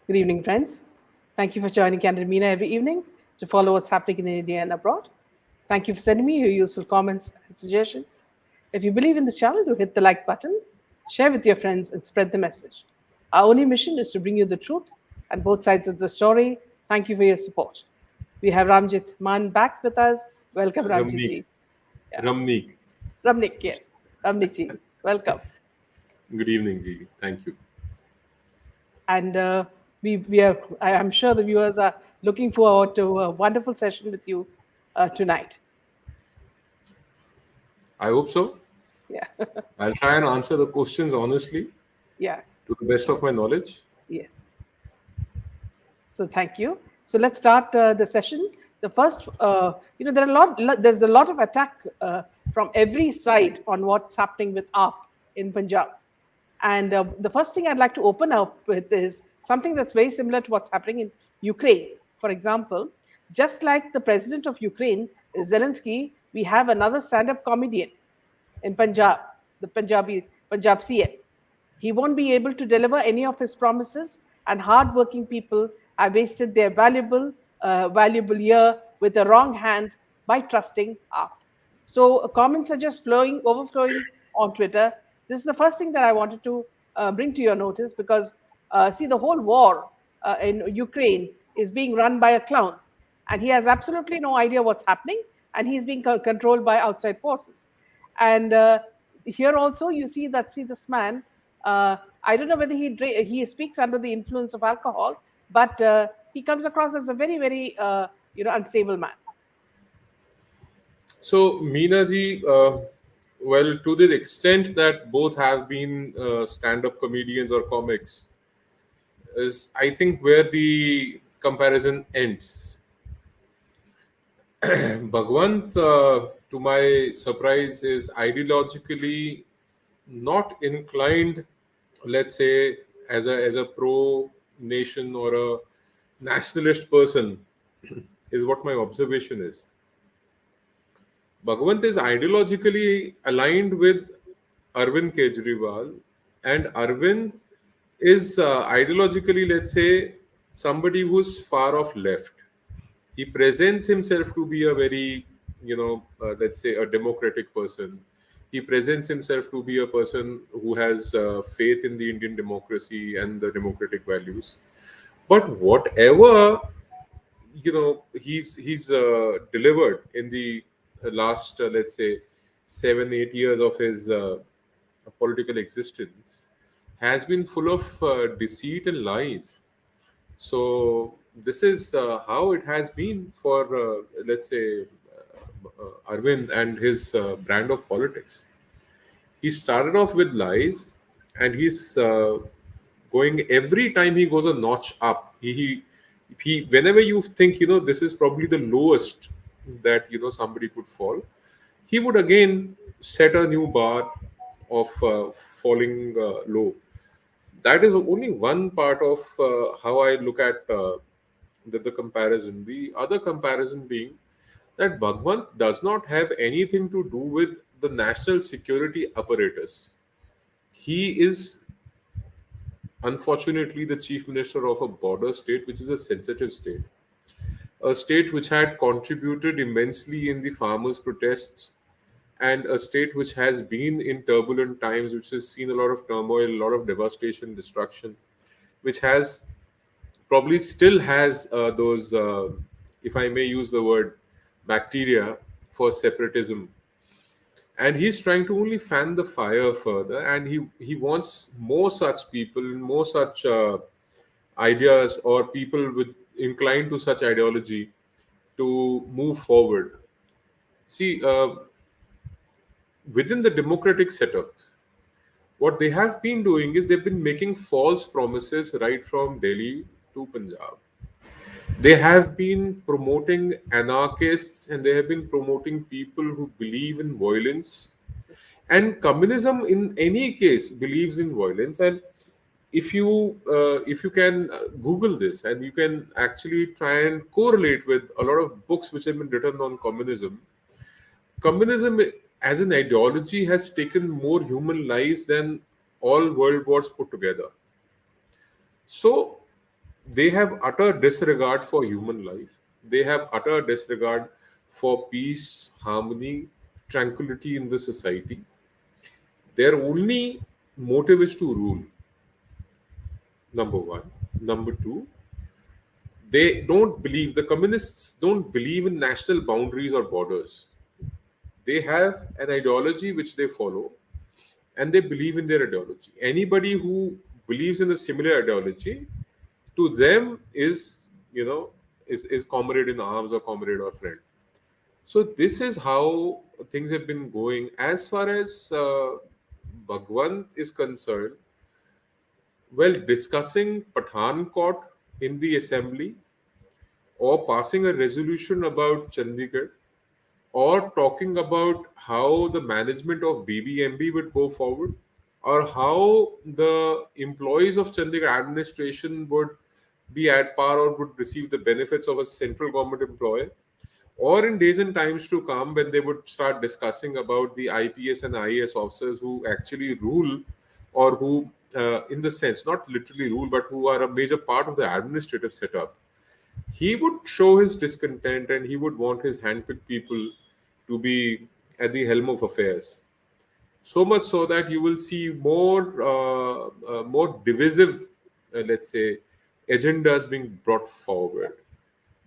Good evening, friends. Thank you for joining Candid Mina every evening to follow what's happening in India and abroad. Thank you for sending me your useful comments and suggestions. If you believe in the channel, do hit the like button, share with your friends, and spread the message. Our only mission is to bring you the truth and both sides of the story. Thank you for your support. We have Ramjit Mann back with us. Welcome, Ramjit Ramnik. ji. Yeah. Ramnik. Ramnik, yes. Ramnik ji, welcome. Good evening, Ji. Thank you. And I'm sure the viewers are looking forward to a wonderful session with you tonight. I hope so. Yeah. I'll try and answer the questions honestly Yeah. to the best of my knowledge. Yes. So thank you. So let's start the session. The first, there's a lot of attack from every side on what's happening with AAP in Punjab. And the first thing I'd like to open up with is something that's very similar to what's happening in Ukraine. For example, just like the president of Ukraine, Zelensky, we have another stand-up comedian in Punjab, the Punjab CM. He won't be able to deliver any of his promises, and hardworking people have wasted their valuable year with the wrong hand by trusting up. So comments are just overflowing on Twitter. This is the first thing that I wanted to bring to your notice because see, the whole war in Ukraine is being run by a clown, and he has absolutely no idea what's happening, and he's being controlled by outside forces. And here also you see this man. I don't know whether he speaks under the influence of alcohol, but he comes across as a very unstable man. So, Meena Ji, well, to the extent that both have been stand-up comedians or comics, is I think where the comparison ends. Bhagwant, to my surprise, is ideologically not inclined, let's say, as a pro nation or a nationalist person, is what my observation is. Bhagwant is ideologically aligned with Arvind Kejriwal, and Arvind is ideologically, let's say, somebody who's far off left. He presents himself to be a very, let's say, a democratic person. He presents himself to be a person who has faith in the Indian democracy and the democratic values. But whatever he's delivered in the last, let's say, 7 8 years of his political existence has been full of deceit and lies. So this is how it has been for, let's say, Arvind and his brand of politics. He started off with lies, and he's going every time he goes a notch up. He whenever you think this is probably the lowest that somebody could fall, he would again set a new bar of falling low. That is only one part of how I look at the comparison. The other comparison being that Bhagwant does not have anything to do with the national security apparatus. He is unfortunately the chief minister of a border state, which is a sensitive state, a state which had contributed immensely in the farmers' protests, and a state which has been in turbulent times, which has seen a lot of turmoil, a lot of devastation, destruction, which has probably still has those, if I may use the word, bacteria for separatism. And he's trying to only fan the fire further, and he wants more such people, more such ideas, or people with inclined to such ideology to move forward. See, within the democratic setup, what they have been doing is they've been making false promises right from Delhi to Punjab. They have been promoting anarchists, and they have been promoting people who believe in violence. And communism, in any case, believes in violence. And if you can Google this, and you can actually try and correlate with a lot of books which have been written on communism. Communism as an ideology has taken more human lives than all world wars put together. So They have utter disregard for human life. They have utter disregard for peace, harmony, tranquility in the society. Their only motive is to rule, number one. Number two, they don't believe, the communists don't believe in national boundaries or borders. They have an ideology which they follow, and they believe in their ideology. Anybody who believes in a similar ideology, to them is, is comrade in arms or comrade or friend. So this is how things have been going. As far as Bhagwant is concerned, well, discussing Pathankot in the assembly, or passing a resolution about Chandigarh, or talking about how the management of BBMB would go forward, or how the employees of Chandigarh administration would be at par or would receive the benefits of a central government employee, or in days and times to come when they would start discussing about the IPS and IAS officers who actually rule, or who, in the sense, not literally rule, but who are a major part of the administrative setup. He would show his discontent and he would want his handpicked people to be at the helm of affairs. So much so that you will see more divisive, let's say, agendas being brought forward.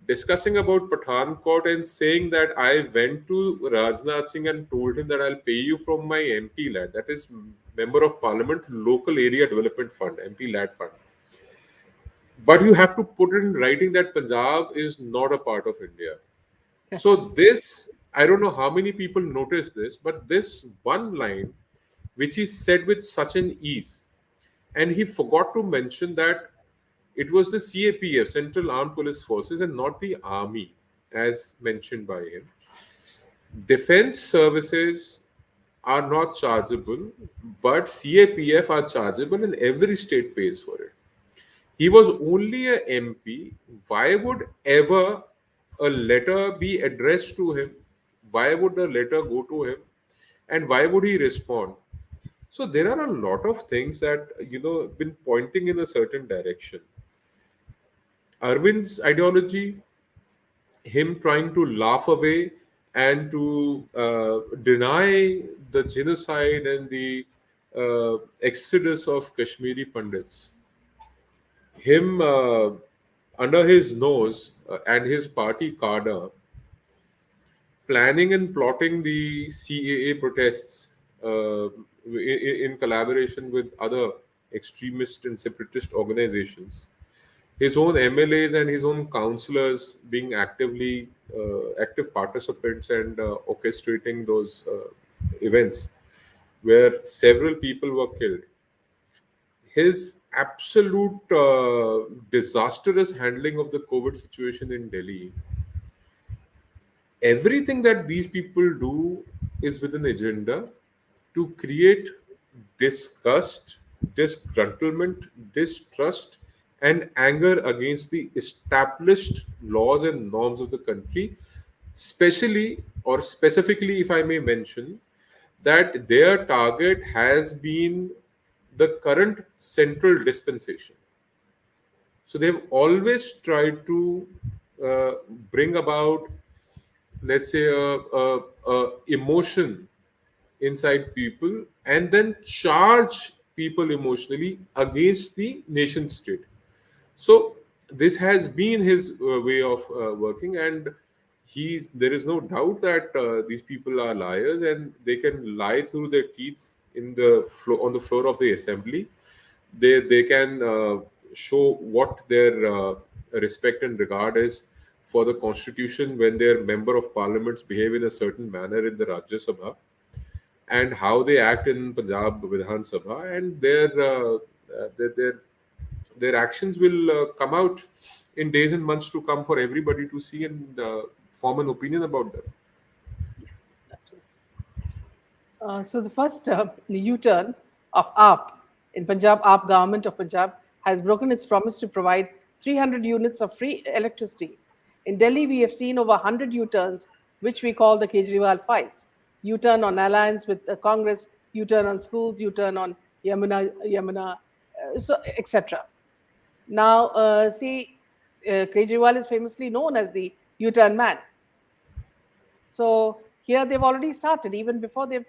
Discussing about Pathankot and saying that I went to Rajnath Singh and told him that I'll pay you from my MP lad, that is Member of Parliament Local Area Development Fund, MP lad fund. But you have to put it in writing that Punjab is not a part of India. So this, I don't know how many people noticed this, but this one line, which he said with such an ease, and he forgot to mention that it was the CAPF, Central Armed Police Forces, and not the army, as mentioned by him. Defense services are not chargeable, but CAPF are chargeable, and every state pays for it. He was only a MP. Why would ever a letter be addressed to him? Why would the letter go to him? And why would he respond? So there are a lot of things that been pointing in a certain direction. Arvind's ideology, him trying to laugh away and to deny the genocide and the exodus of Kashmiri Pandits, him under his nose and his party cadre planning and plotting the CAA protests in collaboration with other extremist and separatist organizations. His own MLAs and his own councillors being active participants and orchestrating those events where several people were killed. His absolute disastrous handling of the COVID situation in Delhi, everything that these people do is with an agenda to create disgust, disgruntlement, distrust, and anger against the established laws and norms of the country, especially or specifically, if I may mention, that their target has been the current central dispensation. So they've always tried to uh, bring about, let's say, a emotion inside people and then charge people emotionally against the nation state. So this has been his way of working, and there is no doubt that these people are liars and they can lie through their teeth on the floor of the assembly. They can show what their respect and regard is for the constitution when their member of parliaments behave in a certain manner in the Rajya Sabha, and how they act in Punjab Vidhan Sabha, and their actions will come out in days and months to come for everybody to see and form an opinion about them. Absolutely. So the first U-turn of AAP in Punjab, AAP government of Punjab has broken its promise to provide 300 units of free electricity. In Delhi, we have seen over 100 U-turns, which we call the Kejriwal files. U-turn on alliance with the Congress, U-turn on schools, U-turn on Yamuna, so etc. Now, see, Kejriwal is famously known as the U-turn man. So here they've already started, even before they've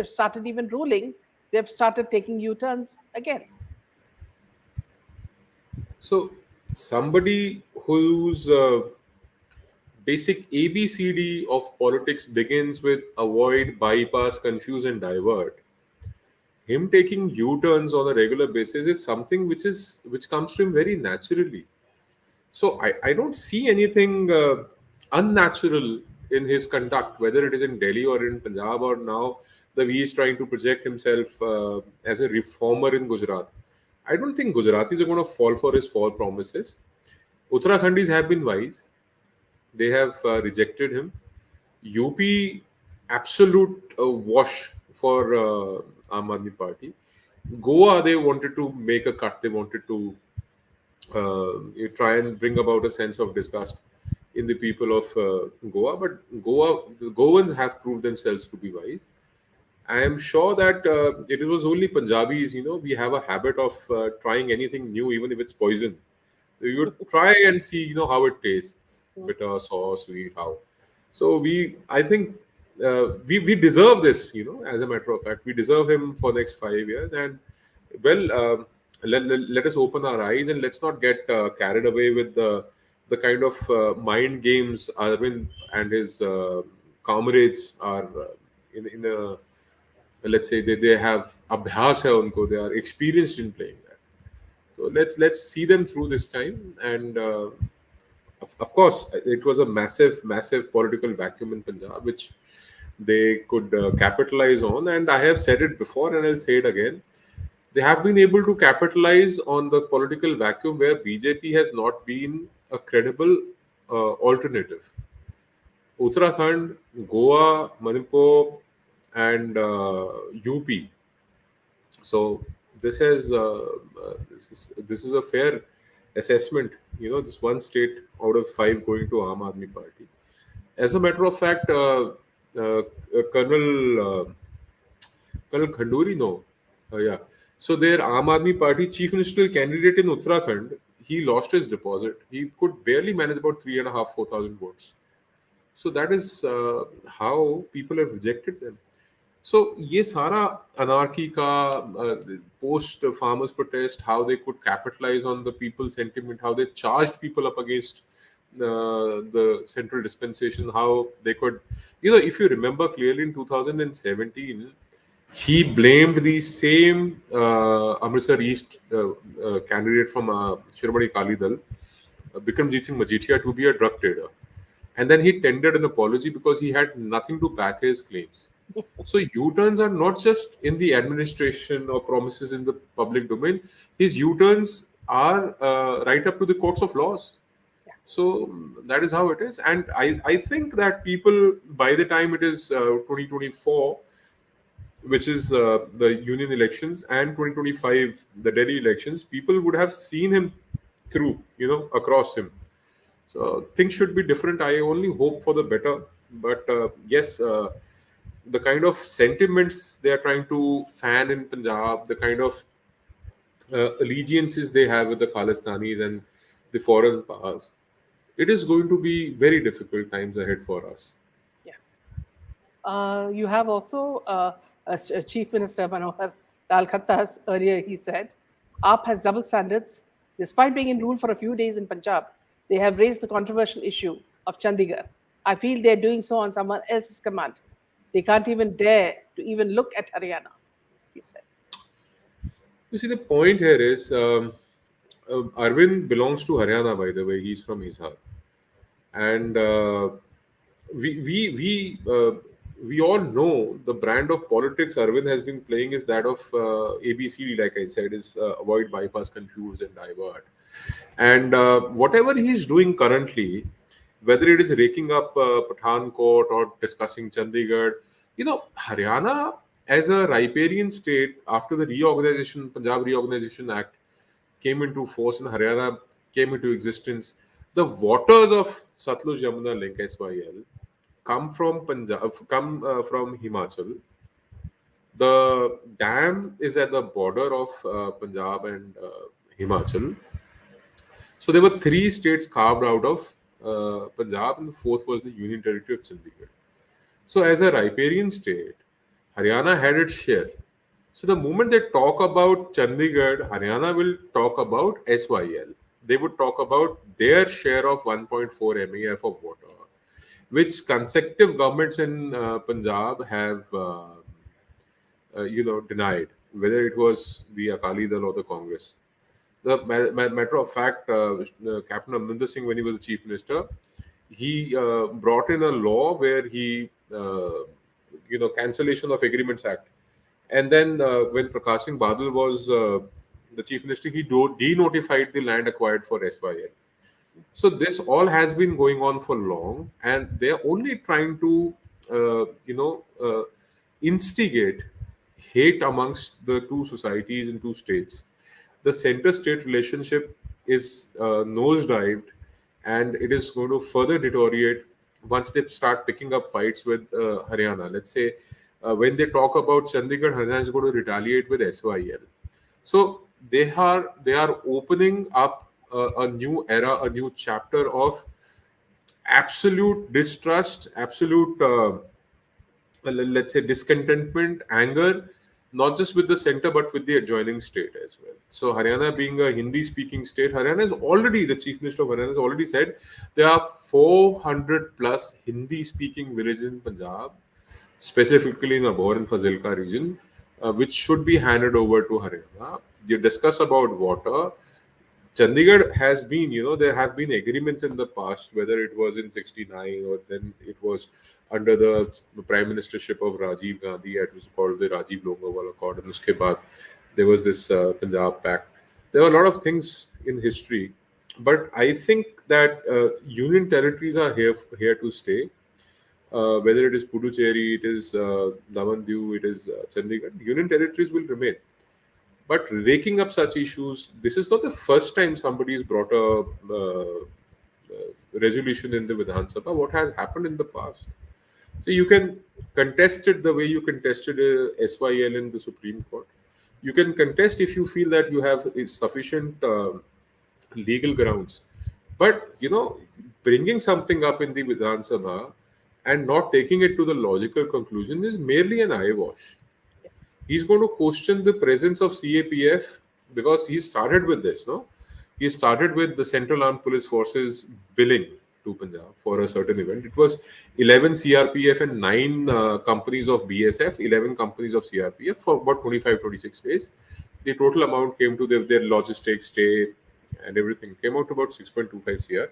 started even ruling, they've started taking U-turns again. So somebody whose basic ABCD of politics begins with avoid, bypass, confuse, and divert. Him taking U-turns on a regular basis is something which comes to him very naturally. So I don't see anything unnatural in his conduct, whether it is in Delhi or in Punjab, or now the way he is trying to project himself as a reformer in Gujarat. I don't think Gujaratis are going to fall for his false promises. Uttarakhandis have been wise. They have rejected him. UP, absolute wash for Aam Aadmi Party. Goa, they wanted to make a cut. They wanted to you try and bring about a sense of disgust in the people of Goa. But the Goans have proved themselves to be wise. I am sure that it was only Punjabis, we have a habit of trying anything new, even if it's poison. So you would try and see, how it tastes, bitter, sour, sweet, how. So I think we deserve this, as a matter of fact. We deserve him for next 5 years. And well, let us open our eyes and let's not get carried away with the kind of mind games Arvind and his comrades are in a, let's say they have abhyas hai unko, they are experienced in playing that. So let's see them through this time. And of course, it was a massive political vacuum in Punjab, which they could capitalize on. And I have said it before, and I'll say it again. They have been able to capitalize on the political vacuum where BJP has not been a credible alternative. Uttarakhand, Goa, Manipur, and UP. So this is a fair assessment. This one state out of five going to Aam Aadmi Party. As a matter of fact, uh, Colonel Khanduri, no, yeah. So their Aam Aadmi Party chief ministerial candidate in Uttarakhand, he lost his deposit. He could barely manage about 3,500, 4,000 votes. So that is how people have rejected them. So ये सारा anarchy का post farmers protest, how they could capitalize on the people's sentiment, how they charged people up against the central dispensation, how they could, if you remember clearly in 2017, he blamed the same Amritsar East candidate from Shiromani Akali Dal, Bikramjit Singh Majithia, to be a drug trader. And then he tendered an apology because he had nothing to back his claims. So U-turns are not just in the administration or promises in the public domain. His U-turns are right up to the courts of laws. So that is how it is. And I think that people, by the time it is 2024, which is the union elections, and 2025, the Delhi elections, people would have seen him through, across him. So things should be different. I only hope for the better. But yes, the kind of sentiments they are trying to fan in Punjab, the kind of allegiances they have with the Khalistanis and the foreign powers, it is going to be very difficult times ahead for us. Yeah. You have also Chief Minister Manohar Lal Khattas earlier. He said, AAP has double standards. Despite being in rule for a few days in Punjab, they have raised the controversial issue of Chandigarh. I feel they're doing so on someone else's command. They can't even dare to even look at Haryana, he said. You see, the point here is Arvind belongs to Haryana, by the way. He's from Hisar. And we all know the brand of politics Arvind has been playing is that of ABCD, like I said, is avoid, bypass, confuse, and divert. And whatever he's doing currently, whether it is raking up Pathankot or discussing Chandigarh, Haryana as a riparian state after the reorganization, Punjab Reorganization Act came into force and Haryana came into existence, the waters of Satluj Yamuna link SYL come from Punjab, come from Himachal. The dam is at the border of Punjab and Himachal. So there were three states carved out of Punjab, and the fourth was the Union Territory of Chandigarh. So as a riparian state, Haryana had its share. So the moment they talk about Chandigarh, Haryana will talk about SYL. They would talk about their share of 1.4 MEF of water, which consecutive governments in Punjab have, denied, whether it was the Akali Dal or the Congress. The matter of fact, Captain Amrinder Singh, when he was the chief minister, he brought in a law where he, cancellation of agreements act. And then when Prakash Singh Badal was the chief minister, he denotified the land acquired for SYL. So this all has been going on for long, and they are only trying to, instigate hate amongst the two societies in two states. The center-state relationship is nosedived, and it is going to further deteriorate once they start picking up fights with Haryana. Let's say when they talk about Chandigarh, Haryana is going to retaliate with SYL. So they are opening up a new era, a new chapter of absolute distrust, absolute let's say discontentment, anger, not just with the center but with the adjoining state as well. So Haryana being a Hindi-speaking state, Haryana is already, the chief minister of Haryana has already said there are 400 plus Hindi-speaking villages in Punjab, specifically in Abhor and Fazilka region, which should be handed over to Haryana. You discuss about water. Chandigarh has been, there have been agreements in the past, whether it was in '69 or then it was under the prime ministership of Rajiv Gandhi. It was called the Rajiv Longowal Accord. And uske baad, there was this Punjab Pact. There were a lot of things in history, but I think that union territories are here to stay. Whether it is Puducherry, it is Daman Diu, it is Chandigarh, union territories will remain. But raking up such issues, this is not the first time somebody has brought a resolution in the Vidhan Sabha. What has happened in the past? So you can contest it the way you contested SYL in the Supreme Court. You can contest if you feel that you have sufficient legal grounds. But, bringing something up in the Vidhan Sabha and not taking it to the logical conclusion is merely an eyewash. He's going to question the presence of CAPF because he started with this, no? He started with the Central Armed Police Forces billing to Punjab for a certain event. It was 11 CRPF and 9 companies of BSF, 11 companies of CRPF for about 25, 26 days. The total amount came to their logistics, stay, and everything came out to about 6.25 CR.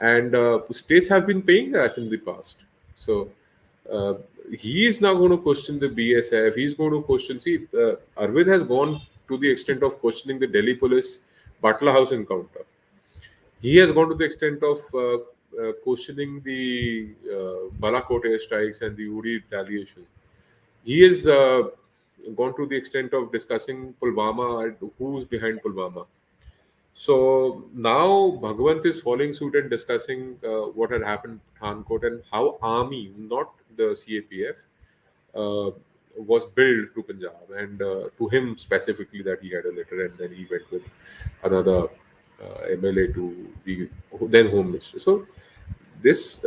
And states have been paying that in the past. So uh, he is now going to question the BSF. He's going to question. See, Arvind has gone to the extent of questioning the Delhi police Butler House encounter. He has gone to the extent of questioning the Balakot airstrikes and the Uri retaliation. He has gone to the extent of discussing Pulwama and who's behind Pulwama. So now Bhagwant is following suit and discussing what had happened at Thankot and how army, not the CAPF, uh, was billed to Punjab and to him specifically that he had a letter and then he went with another MLA to the then Home Minister. So this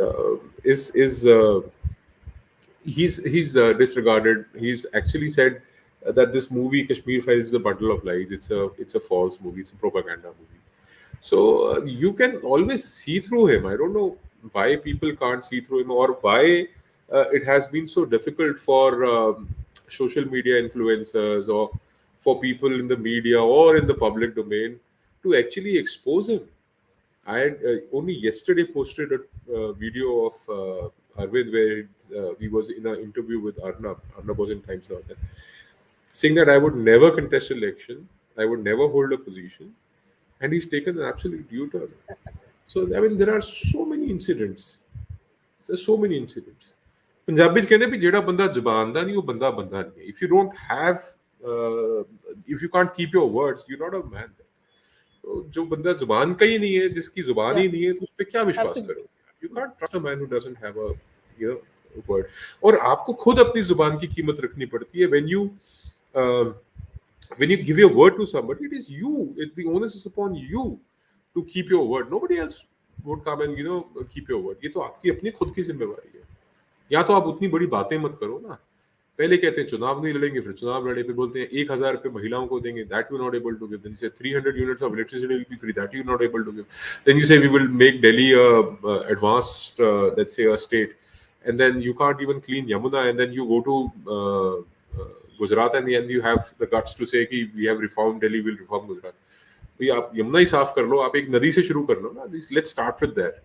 is he's disregarded. He's actually said that this movie Kashmir Files is a bundle of lies. It's a false movie. It's a propaganda movie. So you can always see through him. I don't know why people can't see through him or why it has been so difficult for social media influencers or for people in the media or in the public domain to actually expose him. I had only yesterday posted a video of Arvind where he was in an interview with Arnab. Arnab was in Times Now then, saying that I would never contest election, I would never hold a position, and he's taken an absolute U-turn. So I mean, there are so many incidents. There's so many incidents. Punjabi ਕਹਿੰਦੇ ਵੀ ਜਿਹੜਾ ਬੰਦਾ ਜ਼ੁਬਾਨ ਦਾ ਨਹੀਂ ਉਹ ਬੰਦਾ ਬੰਦਾ ਨਹੀਂ ਹੈ. If you don't have, if you can't keep your words, you're not a man. तो जो बंदा जुबान का ही नहीं है, जिसकी जुबान ही Yeah, नहीं है, तो उस पर क्या विश्वास absolutely. करोगे? You can't trust a man who doesn't have a, word. और आपको खुद अपनी जुबान की कीमत रखनी पड़ती है. Uh, when you give your word to somebody, it is you. The onus is upon you to keep your word. Nobody else would come and keep your word. ये तो आपकी अपनी खुद की जिम्मेवारी है. या तो आप उतनी बड़ी बातें मत करो ना. पहले कहते हैं चुनाव नहीं लड़ेंगे, फिर चुनाव लड़े, फिर बोलते हैं 1,000 रुपए महिलाओं को देंगे, that you're not able to give. Then you say 300 units of electricity will be free, that you're not able to give. Then you say we will make Delhi a advanced, let's say a state, and then you can't even clean Yamuna, and then you go to Gujarat and you have the guts to say कि we have reformed Delhi, we'll reform Gujarat. भाई आप यमुना ही साफ कर लो, आप एक नदी से शुरू कर लो ना. Let's start with that.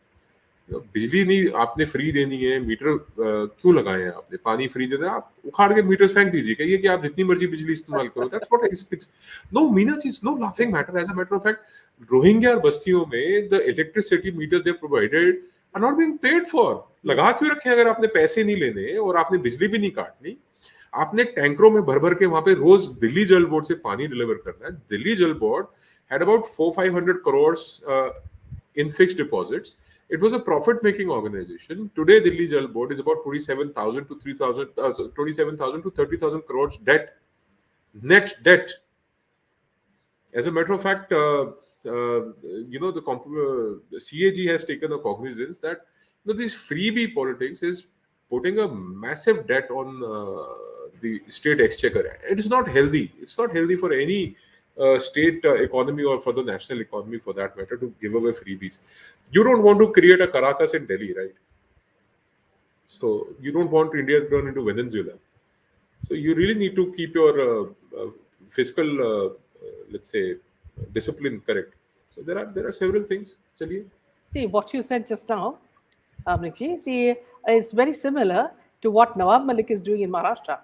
बिजली नहीं आपने फ्री देनी है, मीटर क्यों लगाए हैं आपने? पानी फ्री देना है, आप उखाड़ के मीटर फेंक दीजिए, कहिए कि आप जितनी मर्जी बिजली इस्तेमाल करो. That's what I speak. No means is no laughing matter. As a matter of fact Rohingya बस्तियों में the electricity meters they provided are not being paid for. लगा क्यों रखे अगर आपने पैसे नहीं लेने और आपने बिजली भी नहीं काटनी? आपने टैंकरों में भर भर के वहां पे रोज दिल्ली जल बोर्ड से पानी डिलीवर करना है. दिल्ली जल board had about 400-500 crores in fixed deposits. It was a profit-making organization. Today, Delhi Jal Board is about 27,000 to 3,000, 27,000 to 30,000 crores debt, net debt. As a matter of fact, the CAG has taken a cognizance that this freebie politics is putting a massive debt on the state exchequer. It is not healthy. It's not healthy for any state economy or for the national economy for that matter to give away freebies. You don't want to create a Caracas in Delhi, right? So you don't want India to turn into Venezuela. So you really need to keep your fiscal, let's say, discipline correct. So there are several things. Chaliye. See, what you said just now, Ramnikji, see, is very similar to what Nawab Malik is doing in Maharashtra.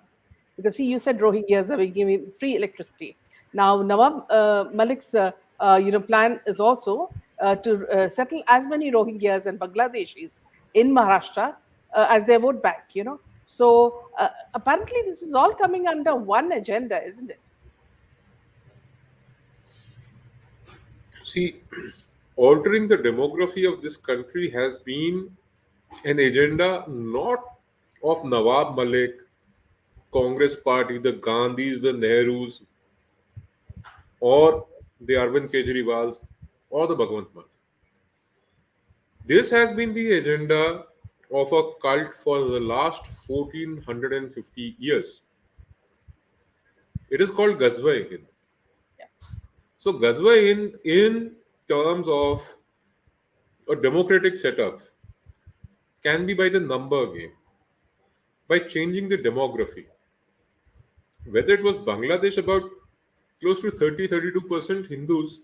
Because, see, you said Rohingyas are giving free electricity. Now, Nawab Malik's plan is also to settle as many Rohingyas and Bangladeshis in Maharashtra as their vote bank. So, apparently, this is all coming under one agenda, isn't it? See, altering the demography of this country has been an agenda not of Nawab Malik, Congress Party, the Gandhis, the Nehrus, or the Arvind Kejriwals, or the Bhagwant Mann. This has been the agenda of a cult for the last 1450 years. It is called Ghazwa-e-Hind. Yeah. So Ghazwa-e-Hind, in terms of a democratic setup, can be by the number game, by changing the demography. Whether it was Bangladesh, about close to 30-32% Hindus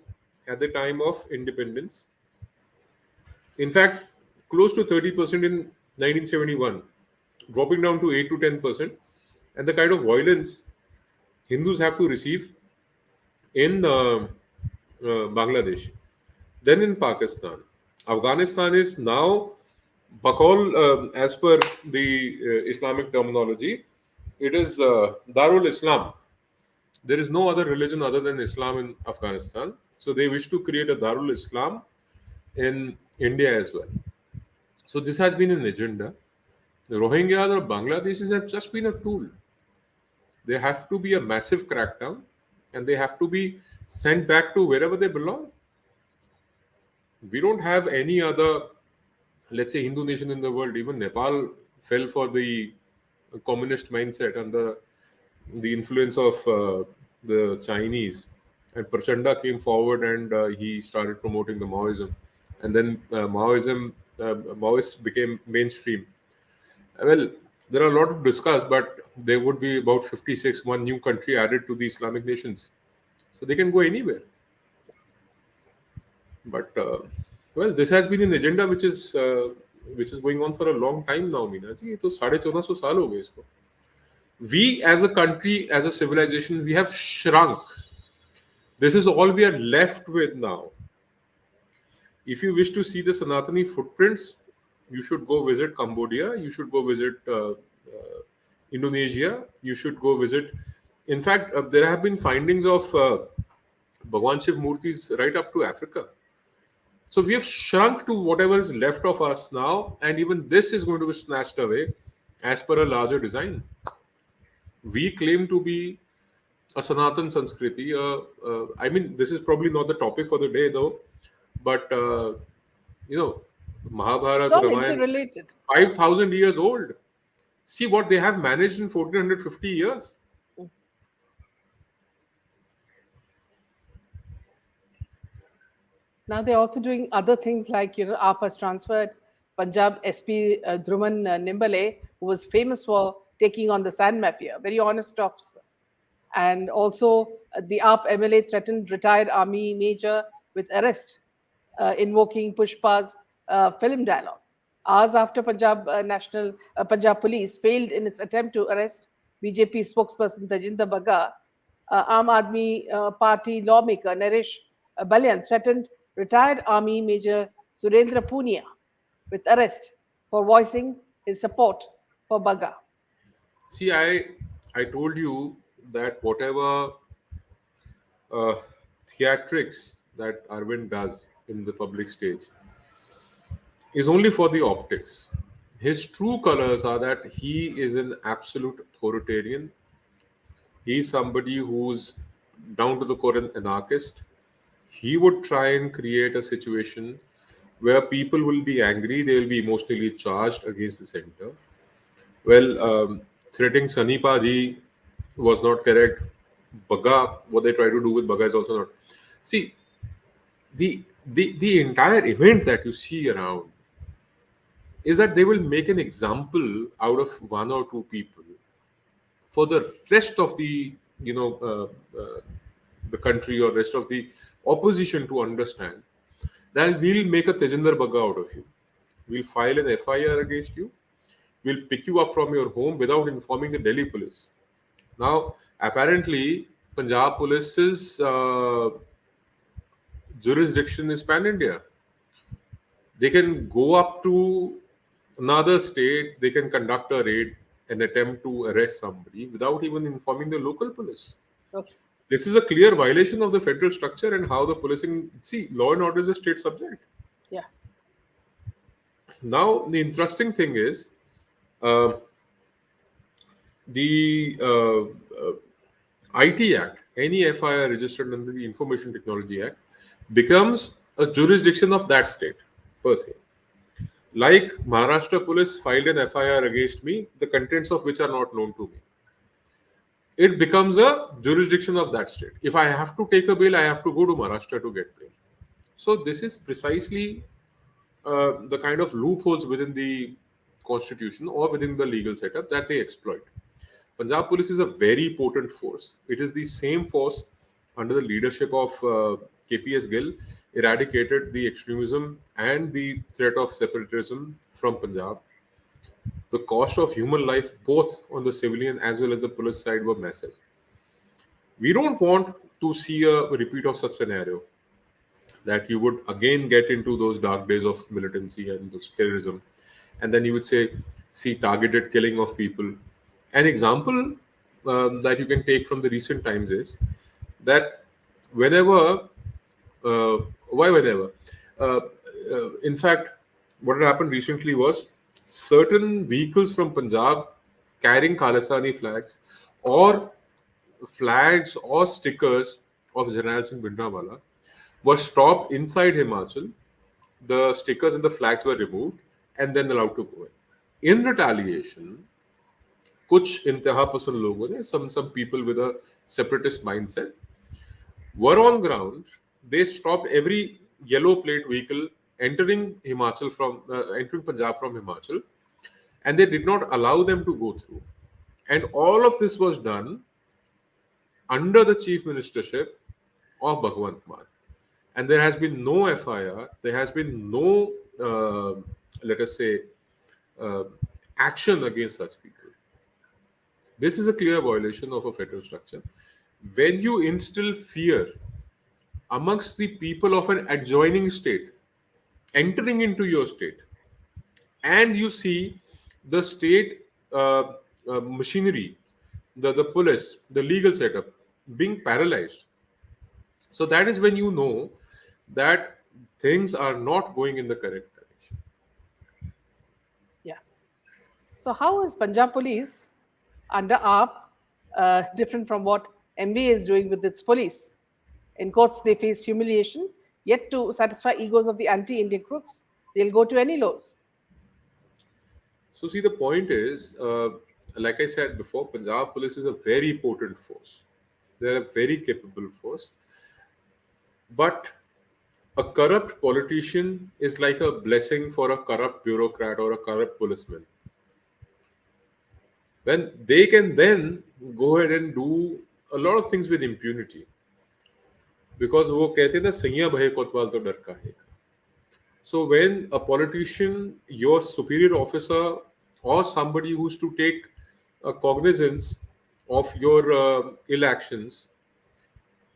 at the time of independence. In fact, close to 30% in 1971, dropping down to 8 to 10%. And the kind of violence Hindus have to receive in Bangladesh. Then in Pakistan. Afghanistan is now, Bakol, as per the Islamic terminology, it is Darul Islam. There is no other religion other than Islam in Afghanistan. So they wish to create a Darul Islam in India as well. So this has been an agenda. The Rohingyas or Bangladeshis have just been a tool. There have to be a massive crackdown and they have to be sent back to wherever they belong. We don't have any other, let's say, Hindu nation in the world. Even Nepal fell for the communist mindset under the influence of the Chinese. And Prachanda came forward and he started promoting the Maoism. And then Maoists became mainstream. Well, there are a lot to discuss, but there would be about 56, one new country added to the Islamic nations. So they can go anywhere. But, well, this has been an agenda which is going on for a long time now, Meena ji. तो 1450 साल हो गए इसको. We as a country, as a civilization, we have shrunk. This is all we are left with now. If you wish to see the Sanatani footprints, you should go visit Cambodia. You should go visit Indonesia. You should go visit. In fact, there have been findings of Bhagwan Shiv Murtis right up to Africa. So we have shrunk to whatever is left of us now, and even this is going to be snatched away as per a larger design. We claim to be a Sanatan Sanskriti. I mean, this is probably not the topic for the day, though. But you know, It's Mahabharata, all Ramayana, interrelated. 5,000 years old. See what they have managed in 1450 years. Now they're also doing other things like, AAP has transferred Punjab SP Dhruman Nimbale, who was famous for taking on the sand mafia, very honest officer. And also, the AAP MLA threatened retired army major with arrest, invoking Pushpa's film dialogue. Hours after Punjab Police failed in its attempt to arrest BJP spokesperson Tajinder Bagga, Aam Aadmi Party lawmaker Naresh Balyan threatened retired Army Major Surendra Punia with arrest for voicing his support for Bagga. See, I told you that whatever uh, theatrics that Arvind does in the public stage is only for the optics. His true colors are that he is an absolute authoritarian. He's somebody who's down to the core an anarchist. He would try and create a situation where people will be angry, they will be emotionally charged against the center. Well, threatening Sanipa ji was not correct. Baga, what they try to do with Baga is also not. See, the entire event that you see around is that they will make an example out of one or two people for the rest of the the country or rest of the opposition to understand that we'll make a Tejinder Baga out of you. We'll file an FIR against you. We'll pick you up from your home without informing the Delhi police. Now, apparently, Punjab police's jurisdiction is pan India. They can go up to another state, they can conduct a raid and attempt to arrest somebody without even informing the local police. Okay. This is a clear violation of the federal structure and how the policing. See, law and order is a state subject. Yeah. Now, the interesting thing is uh, the IT Act, any FIR registered under the Information Technology Act, becomes a jurisdiction of that state per se. Like Maharashtra police filed an FIR against me, the contents of which are not known to me. It becomes a jurisdiction of that state. If I have to take a bail, I have to go to Maharashtra to get bail. So this is precisely the kind of loopholes within the constitution or within the legal setup that they exploit. Punjab police is a very potent force. It is the same force under the leadership of KPS Gill eradicated the extremism and the threat of separatism from Punjab. The cost of human life, both on the civilian as well as the police side, were massive. We don't want to see a repeat of such scenario that you would again get into those dark days of militancy and those terrorism, and then you would say, see targeted killing of people. An example that you can take from the recent times is that whenever, uh, why whenever, uh, in fact, what had happened recently was certain vehicles from Punjab carrying Khalisani flags or flags or stickers of Jarnail Singh Bhindranwala were stopped inside Himachal. The stickers and the flags were removed and then allowed to go in. In retaliation, कुछ इंतहा पसंद लोगों ने, some people with a separatist mindset, were on ground. They stopped every yellow plate vehicle entering entering Punjab from Himachal, and they did not allow them to go through. And all of this was done under the chief ministership of Bhagwant Mann. And there has been no FIR, there has been no, let us say, uh, action against such people. This is a clear violation of a federal structure. When you instill fear amongst the people of an adjoining state entering into your state, and you see the state machinery, the police, the legal setup being paralyzed, so that is when you know that things are not going in the correct direction. Yeah. So how is Punjab Police under AAP different from what MBA is doing with its police? In courts, they face humiliation, Yet to satisfy egos of the anti-Indian crooks, they'll go to any laws. So, see, the point is, like I said before, Punjab police is a very potent force. They're a very capable force. But a corrupt politician is like a blessing for a corrupt bureaucrat or a corrupt policeman. When they can then go ahead and do a lot of things with impunity. Because वो कहते हैं ना सैया भय कोतवाल तो डर का है. So when a politician, your superior officer, or somebody who's to take cognizance of your ill actions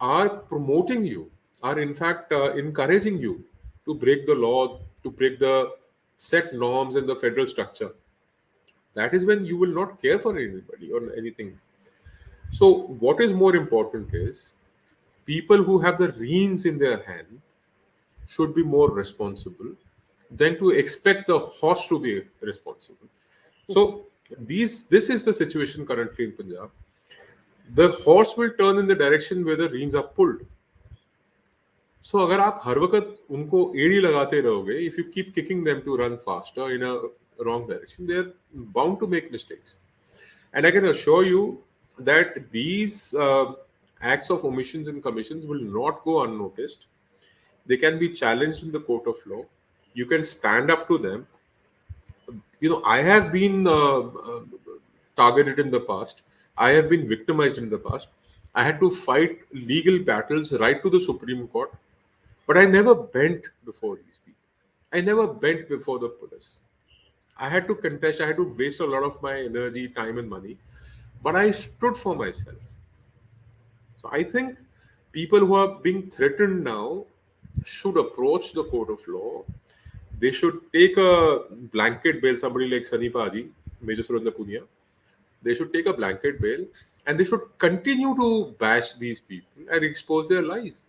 are promoting you, are in fact encouraging you to break the law, to break the set norms in the federal structure, that is when you will not care for anybody or anything. So, what is more important is people who have the reins in their hand should be more responsible than to expect the horse to be responsible. So, this is the situation currently in Punjab. The horse will turn in the direction where the reins are pulled. So अगर आप हर वक्त उनको एड़ी लगाते रहोगे, if you keep kicking them to run faster in a wrong direction, they are bound to make mistakes. And I can assure you that these acts of omissions and commissions will not go unnoticed. They can be challenged in the court of law. You can stand up to them. You know, I have been targeted in the past. I have been victimized in the past. I had to fight legal battles right to the Supreme Court. But I never bent before these people. I never bent before the police. I had to contest, I had to waste a lot of my energy, time, and money. But I stood for myself. So I think people who are being threatened now should approach the court of law. They should take a blanket bail, somebody like Sunny Paji, Major Surendra Punia. They should take a blanket bail and they should continue to bash these people and expose their lies.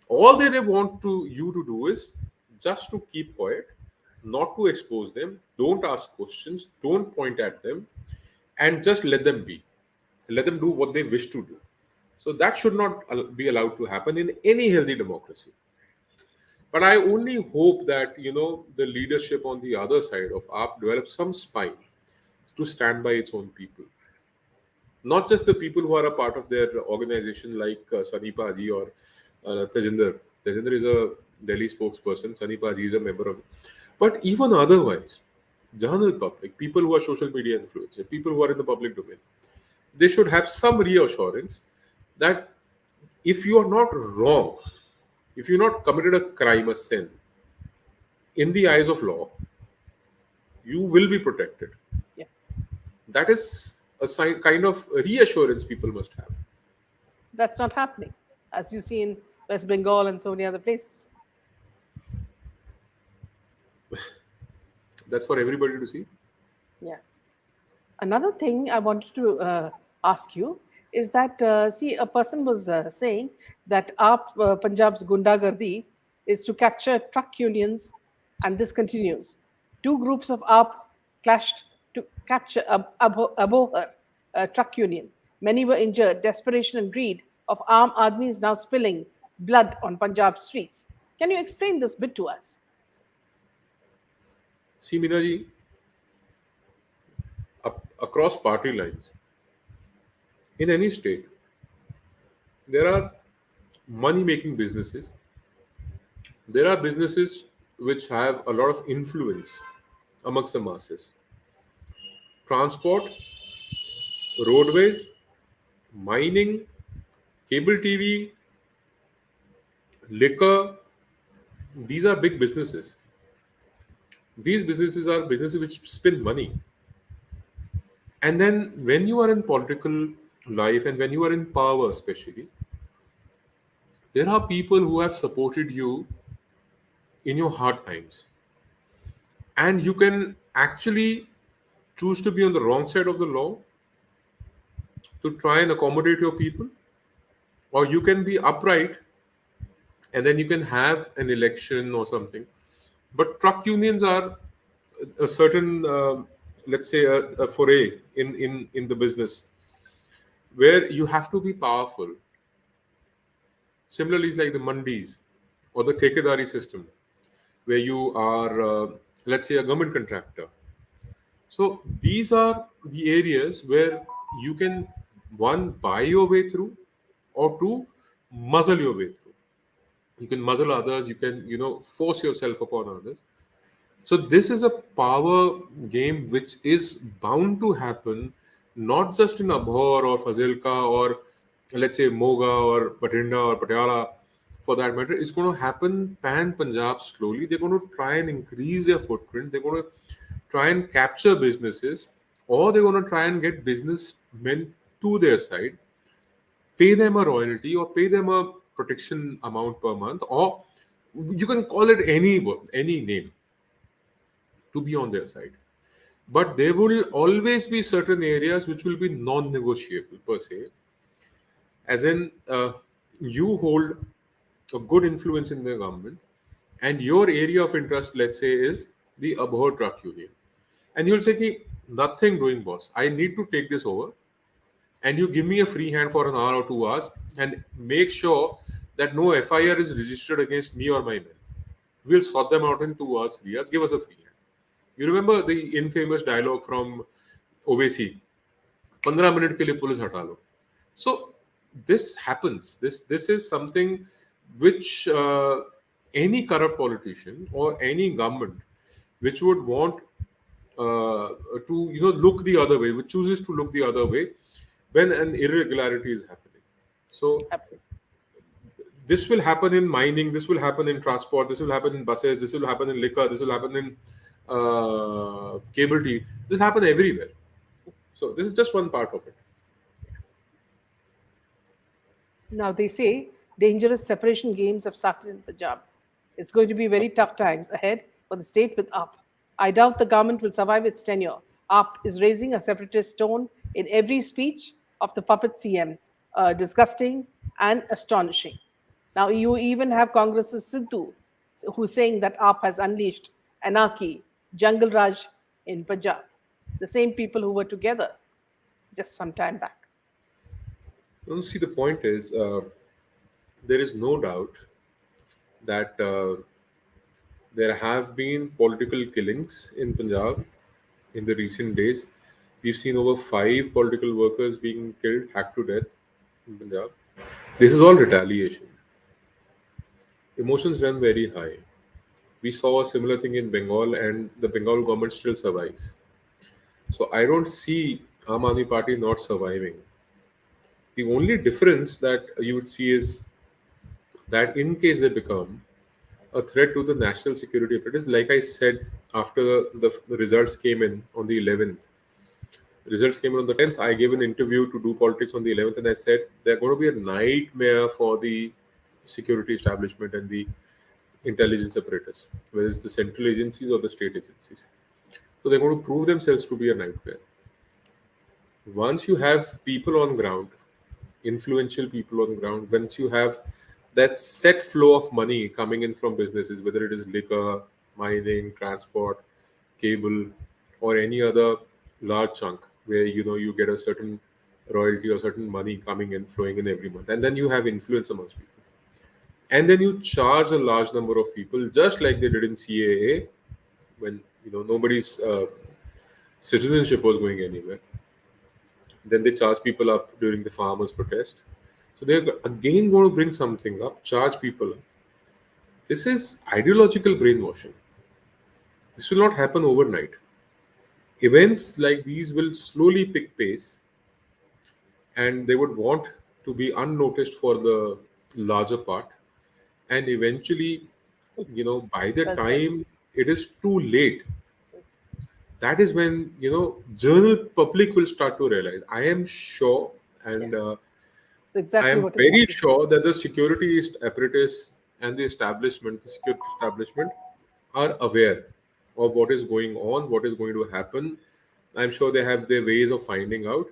All they want to you to do is just to keep quiet, not to expose them, don't ask questions, don't point at them, and just let them be. Let them do what they wish to do. So that should not be allowed to happen in any healthy democracy. But I only hope that the leadership on the other side of AAP develops some spine to stand by its own people. Not just the people who are a part of their organization like Sunny Paji or Tejinder. Tejinder is a Delhi spokesperson. Sunny Paji is a member of it. But even otherwise, general public, people who are social media influencers, people who are in the public domain, they should have some reassurance that if you are not wrong, if you're not committed a crime, a sin, in the eyes of law, you will be protected. Yeah. That is a kind of reassurance people must have. That's not happening, as you see in West Bengal and so many other places. That's for everybody to see. Yeah. Another thing I wanted to ask you is that, see, a person was saying that Punjab's Gundagardi is to capture truck unions, and this continues. Two groups of AAP clashed to capture Abohar truck union. Many were injured. Desperation and greed of Aam Aadmi is now spilling blood on Punjab streets. Can you explain this bit to us? See, Minaji, across party lines, in any state, there are money-making businesses. There are businesses which have a lot of influence amongst the masses. Transport, roadways, mining, cable TV, liquor, these are big businesses. These businesses are businesses which spend money. And then when you are in political life and when you are in power especially, there are people who have supported you in your hard times. And you can actually choose to be on the wrong side of the law to try and accommodate your people, or you can be upright and then you can have an election or something. But truck unions are a certain, let's say, a foray in the business where you have to be powerful. Similarly, it's like the mandis. or the Thekedari system, where you are, let's say, a government contractor. So these are the areas where you can, one, buy your way through, or two, muzzle your way through. You can muzzle others, you can, force yourself upon others. So this is a power game which is bound to happen, not just in Abhor or Fazilka or, let's say, Moga or Bathinda or Patiala, for that matter. It's going to happen pan Punjab slowly. They're going to try and increase their footprints. They're going to try and capture businesses, or they're going to try and get businessmen to their side, pay them a royalty or pay them a protection amount per month, or you can call it any name, to be on their side. But there will always be certain areas which will be non-negotiable per se, as in, you hold a good influence in the government, and your area of interest, let's say, is the Abhor truck union, and you'll say, "Ki, nothing doing, boss. I need to take this over, and you give me a free hand for an hour or 2 hours, and make sure that no FIR is registered against me or my men. We'll sort them out in 2 hours, 3 hours. Give us a free hand." You remember the infamous dialogue from Ovesi, 15 minute ke liye police hata lo. So this happens. This is something which, any corrupt politician or any government which would want, to look the other way, which chooses to look the other way when an irregularity is happening. So this will happen in mining, this will happen in transport, this will happen in buses, this will happen in liquor, this will happen in cable TV. This happen everywhere. So this is just one part of it. Now they say dangerous separation games have started in Punjab. It's going to be very tough times ahead for the state with AAP. I doubt the government will survive its tenure. AAP is raising a separatist tone in every speech of the puppet CM, disgusting and astonishing. Now you even have Congress's Sidhu, who's saying that AAP has unleashed anarchy, jungle raj in Punjab. The same people who were together just some time back. See, the point is, there is no doubt that, there have been political killings in Punjab in the recent days. We've seen over 5 political workers being killed, hacked to death in Punjab. This is all retaliation. Emotions run very high. We saw a similar thing in Bengal, and the Bengal government still survives. So I don't see Aam Aadmi Party not surviving. The only difference that you would see is that in case they become a threat to the national security apparatus, like I said, after the results came in on the 11th, results came in on the 10th, I gave an interview to Do Politics on the 11th, and I said they're going to be a nightmare for the security establishment and the intelligence apparatus, whether it's the central agencies or the state agencies. So they're going to prove themselves to be a nightmare. Once you have people on ground, influential people on ground, once you have that set flow of money coming in from businesses, whether it is liquor, mining, transport, cable, or any other large chunk where you get a certain royalty or certain money coming in, flowing in every month, and then you have influence amongst people, and then you charge a large number of people, just like they did in CAA, when nobody's citizenship was going anywhere. Then they charge people up during the farmers' protest. So they're again going to bring something up, charge people up. This is ideological brainwashing. This will not happen overnight. Events like these will slowly pick pace, and they would want to be unnoticed for the larger part. And eventually, by the Well said. time it is too late, that is when general public will start to realize. I am sure, Yeah, and it's I exactly am what is very happening. sure that the security apparatus and the security establishment, are aware of what is going on, what is going to happen. I'm sure they have their ways of finding out.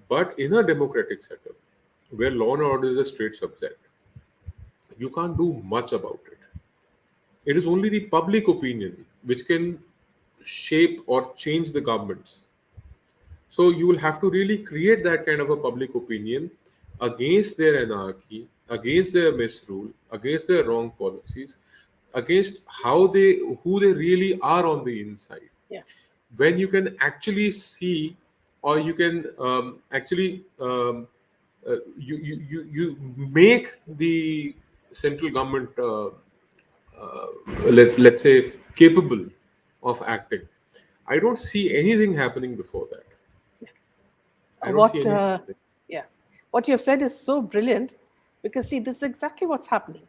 But in a democratic setup, where law and order is a straight subject, you can't do much about it. It is only the public opinion which can shape or change the governments. So you will have to really create that kind of a public opinion against their anarchy, against their misrule, against their wrong policies, against who they really are on the inside. Yeah. When you can actually see, or you can actually you make the central government let's say capable of acting. I don't see anything happening before that. I don't see What anything happening. yeah, what you have said is so brilliant, because see, this is exactly what's happening.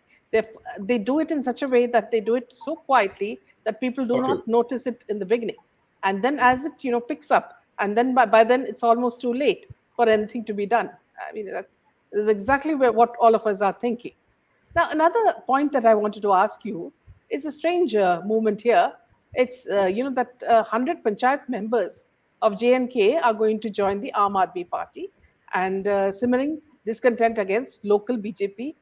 They do it in such a way that they do it so quietly that people do Subtle. not notice it in the beginning, and then as it picks up, and then by then it's almost too late for anything to be done. I mean, that is exactly what all of us are thinking. Now, another point that I wanted to ask you is a strange movement here. It's that 100 panchayat members of JNK are going to join the Aam Aadmi Party, and simmering discontent against local BJP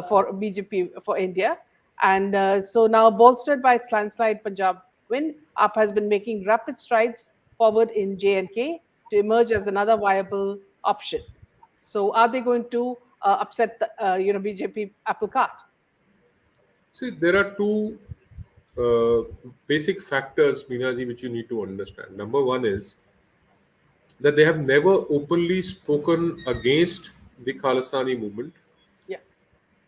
for BJP for India. And so now, bolstered by its landslide Punjab win, AAP has been making rapid strides forward in JNK to emerge as another viable option. So, are they going to upset the BJP apple cart? See, there are two uh, basic factors, Minaji, which you need to understand. Number one is that they have never openly spoken against the Khalistani movement. Yeah,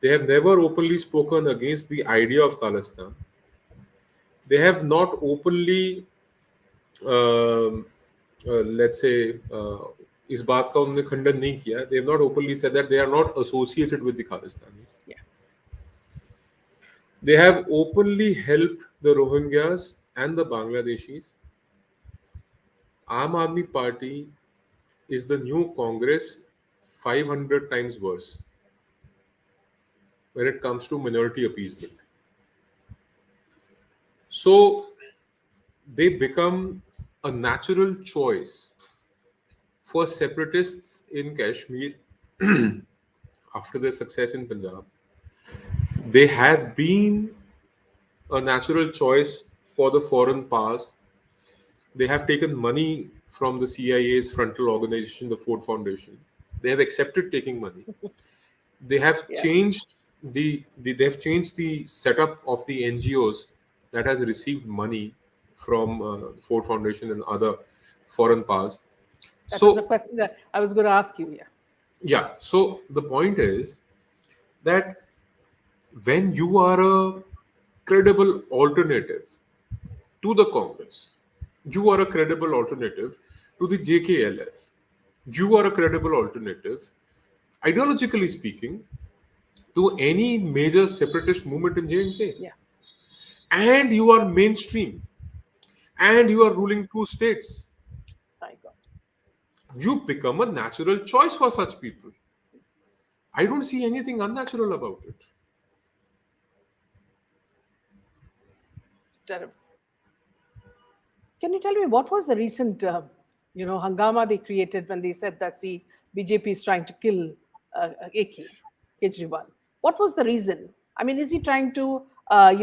They have never openly spoken against the idea of Khalistan. They have not openly, um, let's say, इस बात का उन्होंने खंडन नहीं किया. They have not openly said that they are not associated with the Khalistanis. yeah, They have openly helped the Rohingyas and the Bangladeshis. Aam Aadmi Party is the new Congress 500 times worse when it comes to minority appeasement. So they become a natural choice for separatists in Kashmir after their success in Punjab. They have been a natural choice for the foreign powers. They have taken money from the CIA's frontal organization, the Ford Foundation. They have accepted taking money. They have yeah. changed they have changed the setup of the NGOs that has received money from Ford Foundation and other foreign powers. That was a So question that I was going to ask you. Yeah, yeah, so the point is that when you are a credible alternative to the Congress, you are a credible alternative to the JKLF, you are a credible alternative, ideologically speaking, to any major separatist movement in J&K, yeah. and you are mainstream, and you are ruling two states, My God, you become a natural choice for such people. I don't see anything unnatural about it. it's terrible. Can you tell me what was the recent, hangama they created when they said that the BJP is trying to kill AK Kejriwal? What was the reason? I mean, is he trying to, show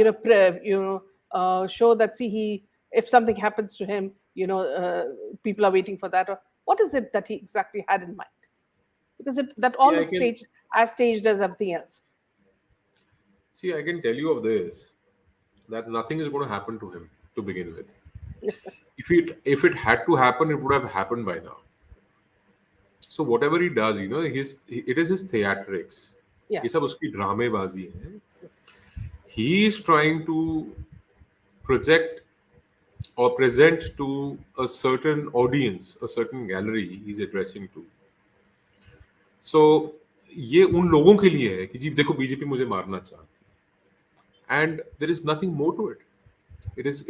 that he, if something happens to him, people are waiting for that, or what is it that he exactly had in mind? Because that all See, I looks can staged, as staged as everything else. see. I can tell you of this that nothing is going to happen to him to begin with. If it had to happen, it would have happened by now. So whatever he does, it is his theatrics. Yeah, ये सब उसकी ड्रामेबाजी है. He is trying to project or present to a certain audience, a certain gallery he's addressing to. So ये उन लोगों के लिए है कि जी देखो बीजेपी मुझे मारना चाहती है. And there is nothing more to it. It is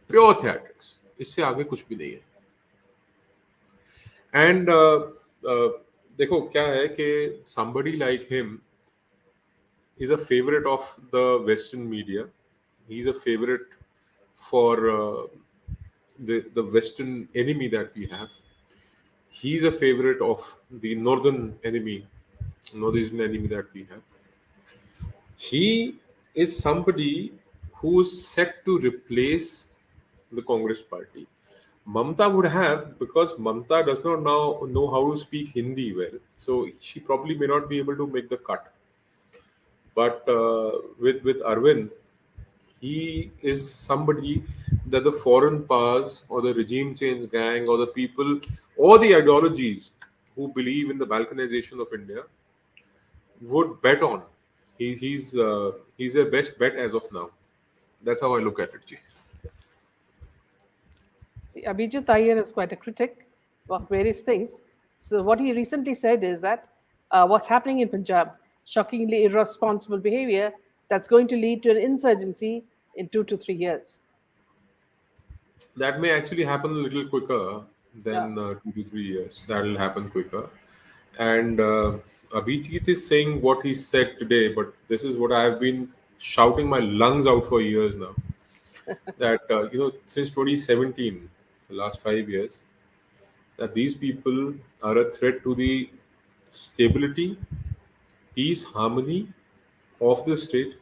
pure theatrics. इससे आगे कुछ भी नहीं है. And देखो क्या है कि somebody like him is a favorite of the Western media. He's a favorite for the Western enemy that we have. He's a favorite of the northern enemy that we have. He is somebody who is set to replace the Congress party. Mamta would have, because Mamta does not now know how to speak Hindi well, so she probably may not be able to make the cut. But with Arvind, he is somebody that the foreign powers or the regime change gang or the people or the ideologies who believe in the balkanization of India would bet on. He's their best bet as of now. That's how I look at it, Ji. See, Abhijit Iyer is quite a critic of various things. So, what he recently said is that what's happening in Punjab, shockingly irresponsible behavior that's going to lead to an insurgency in 2 to 3 years. That may actually happen a little quicker Yeah. than 2 to 3 years. That will happen quicker. And Abhijit is saying what he said today, but this is what I have been shouting my lungs out for years now. That since 2017, the last 5 years, that these people are a threat to the stability, peace, harmony of the state,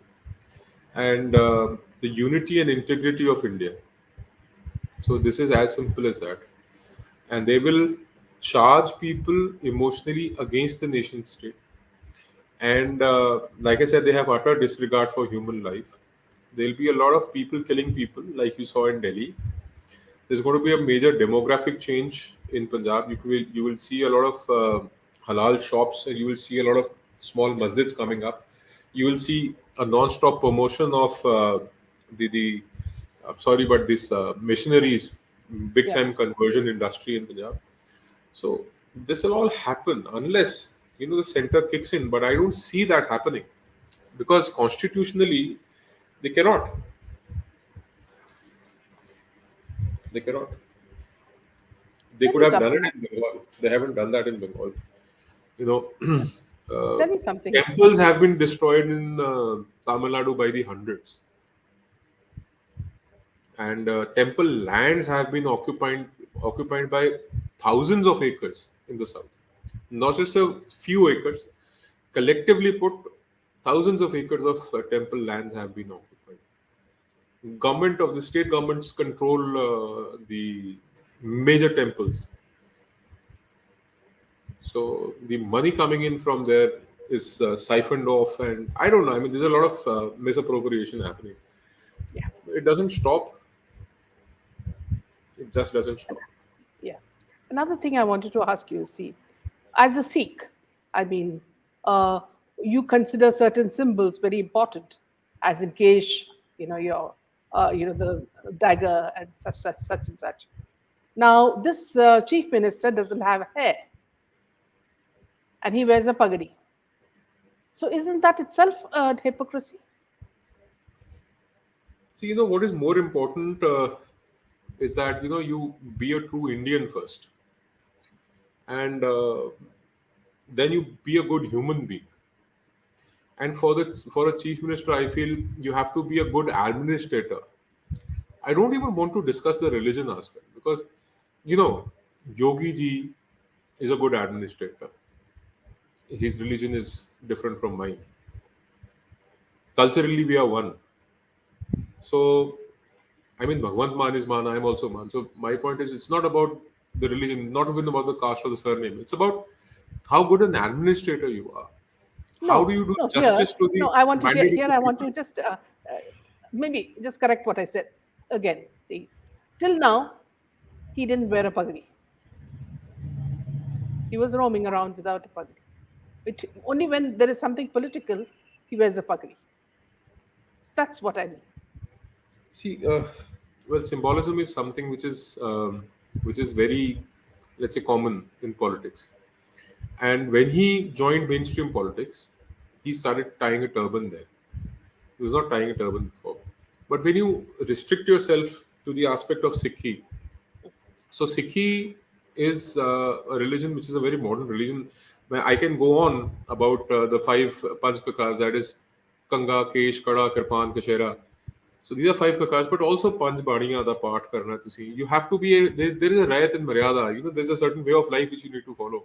and the unity and integrity of India. So this is as simple as that. And they will charge people emotionally against the nation state. And like I said, they have utter disregard for human life. There'll be a lot of people killing people, like you saw in Delhi. There's going to be a major demographic change in Punjab. You will see a lot of halal shops, and you will see a lot of small masjids coming up. You will see a non-stop promotion of the sorry, but this missionaries, big Yeah. time conversion industry in Punjab. So this will all happen unless the center kicks in. But I don't see that happening because constitutionally they cannot. They cannot. They Tell could me have done it something. in Bengal. They haven't done that in Bengal. You know, uh, Tell me something. temples have been destroyed in Tamil Nadu by the hundreds, and temple lands have been occupied by thousands of acres in the south. Not just a few acres. Collectively put, thousands of acres of temple lands have been occupied. Government of the state governments control the major temples. So the money coming in from there is siphoned off, and I don't know. I mean, there's a lot of misappropriation happening. Yeah. It doesn't stop. It just doesn't stop. Yeah. Another thing I wanted to ask you is, see, as a Sikh, I mean, uh, you consider certain symbols very important, as in Kesh, your, the dagger and such and such. Now, this chief minister doesn't have hair, and he wears a pagadi. So, isn't that itself a hypocrisy? See, what is more important is that you be a true Indian first, and then you be a good human being. And for a chief minister, I feel you have to be a good administrator. I don't even want to discuss the religion aspect because Yogi ji is a good administrator. His religion is different from mine. Culturally, we are one. So, I mean, Bhagwant Man is Man, I am also Man. So, my point is, it's not about the religion, not even about the caste or the surname. It's about how good an administrator you are. How do No, you do no, here, justice to no, the I want to mandate of here the I want people? to just maybe just correct what I said again. See, till now he didn't wear a pagadi. He was roaming around without a pagadi. Only when there is something political, he wears a pagadi. So that's what I mean. See, well, symbolism is something which is very, let's say, common in politics. And when he joined mainstream politics, he started tying a turban there. He was not tying a turban before. But when you restrict yourself to the aspect of Sikhi, so Sikhi is a religion which is a very modern religion. Where I can go on about the five Panchkakas, that is Kanga, Kesh, Kada, Kirpan, Kashera. So these are five kakas, but also Panch Baniya da part karna to see. You have to be there is a rayat and maryada. There's a certain way of life which you need to follow.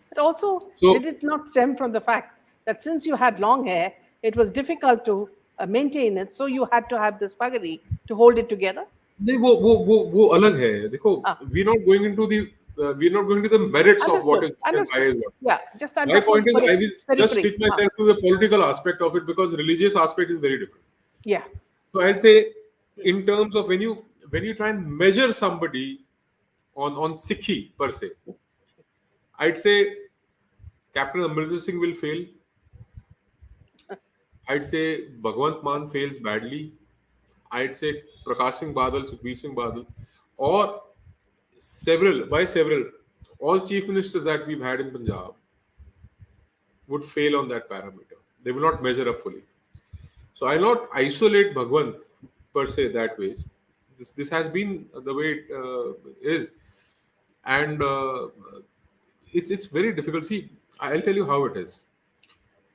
But also, So did it not stem from the fact that since you had long hair, it was difficult to maintain it, so you had to have this pagadi to hold it together? नहीं, वो अलग है. देखो, Ah, we're not going into the we're not going to the merits of what understood. is good and why Understood. is what. Yeah, just I'm My talking point about is, I will just periphery. stick myself to the political aspect of it because religious aspect is very different. Yeah. So I'll say, in terms of when you try and measure somebody on Sikhi per se, I'd say Captain Amrinder Singh will fail. I'd say Bhagwant Mann fails badly. I'd say Prakash Singh Badal, Sukhbir Singh Badal, or several, all chief ministers that we've had in Punjab would fail on that parameter. They will not measure up fully. So I'll not isolate Bhagwant per se that way. This has been the way it is, and it's very difficult. See, I'll tell you how it is.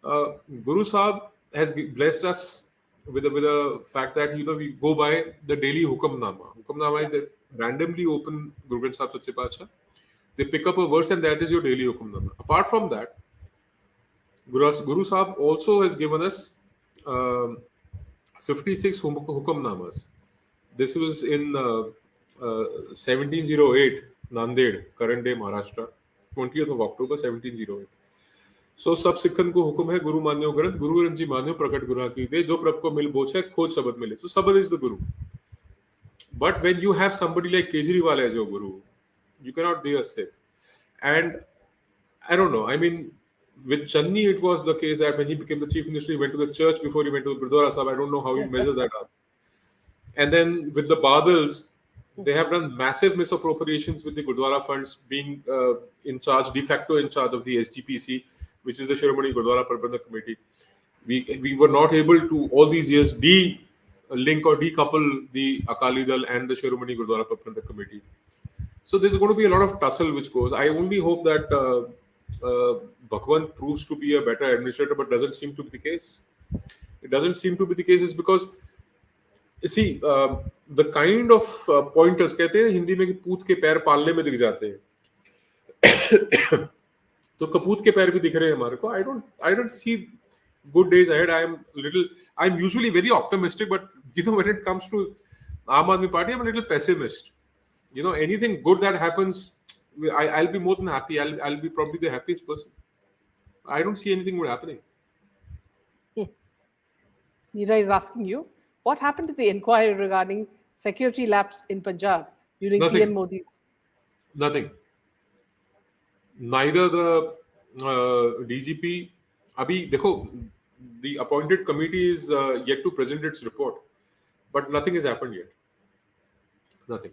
Guru Sahib has blessed us with a fact that we go by the daily Hukamnama. Hukamnama Yeah. is that randomly open Guru Granth Sahib Sache Paatshah. They pick up a verse and that is your daily Hukamnama. Apart from that, Guru Sahib also has given us um 56 Hukamnamas. This was in 1708, Nanded, current day Maharashtra, 20th of October 1708. सो सब सिखन को हुक्म है गुरु मान्यो ग्रंथ गुरु ग्रंथ जी मान्यो प्रकट गुरु की दे जो प्रभ को मिल बोचे खोज शब्द मिले. So Sabad is the guru. But when you have somebody like Kejriwal as your guru, you cannot be a Sikh. And I don't know. I mean, with Channi, it was the case that when he became the chief minister, he went to the church before he went to the Gurdwara Sahib. I don't know how you measure that up. And then with the Badals, they have done massive misappropriations with the Gurdwara funds being de facto in charge of the SGPC, which is the Shiromani Gurdwara Prabandhak Committee. We were not able to, all these years, link or decouple the Akali Dal and the Shiromani Gurdwara Prabandhak Committee. So there's going to be a lot of tussle which goes. I only hope that Bhagwant proves to be a better administrator, but doesn't seem to be the case. It doesn't seem to be the case is because, see, the kind of pointers, कहते हैं हिंदी में कि पूत के पैर पालने में दिख जाते हैं. तो कपूत के पैर भी दिख रहे हैं हमारे को. I don't see good days ahead. I'm usually very optimistic, but when it comes to Aam Aadmi Party, I'm a little pessimist. Anything good that happens, I'll be more than happy. I'll be probably the happiest person. I don't see anything good happening. Neera is asking you, what happened to the inquiry regarding security lapse in Punjab during Nothing. PM Modi's? Nothing. Neither the DGP. Abhi, dekho, the appointed committee is yet to present its report, but nothing has happened yet. Nothing.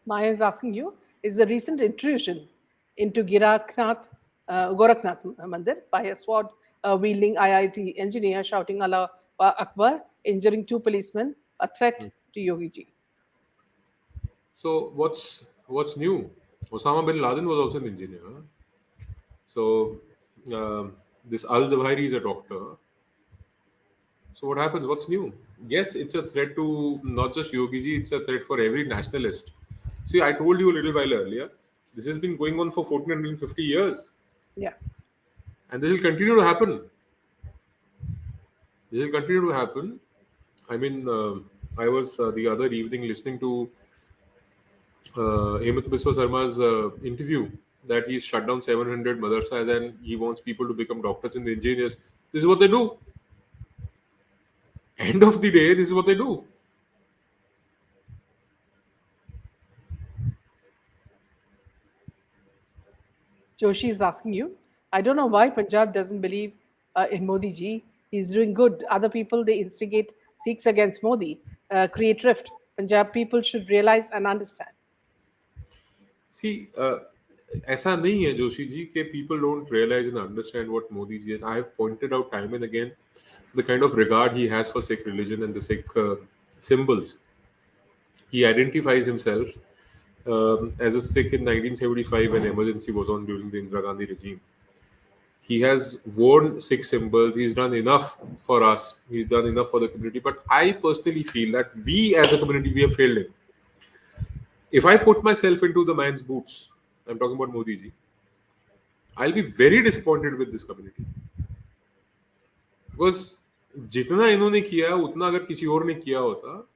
Maya is asking you, is the recent intrusion into Gorakhnath Mandir by a sword wielding IIT engineer shouting Allah Akbar, injuring 2 policemen, a threat to Yogi ji? So what's new? Osama bin Laden was also an engineer. So this Al Zawahiri is a doctor. So what happens? What's new? Yes, it's a threat to not just Yogi ji, it's a threat for every nationalist. See, I told you a little while earlier, this has been going on for 1450 years. Yeah. And this will continue to happen. This will continue to happen. I mean, I was the other evening listening to Hemant Biswa Sarma's interview that he's shut down 700 madrasas and he wants people to become doctors and engineers. This is what they do. End of the day, this is what they do. Joshi is asking you, I don't know why Punjab doesn't believe in Modi ji. He's doing good. Other people, they instigate Sikhs against Modi, create rift. Punjab people should realize and understand. See, ऐसा नहीं है जोशी जी कि people don't realize and understand what Modi ji is. I have pointed out time and again the kind of regard he has for Sikh religion and the Sikh symbols. He identifies himself as a Sikh in 1975 when emergency was on during the Indira Gandhi regime. He has worn Sikh symbols. He's done enough for us. He's done enough for the community. But I personally feel that we as a community, we have failed him. If I put myself into the man's boots, I'm talking about Modi ji, I'll be very disappointed with this community. Because जितना इन्होंने किया उतना अगर किसी और ने किया होता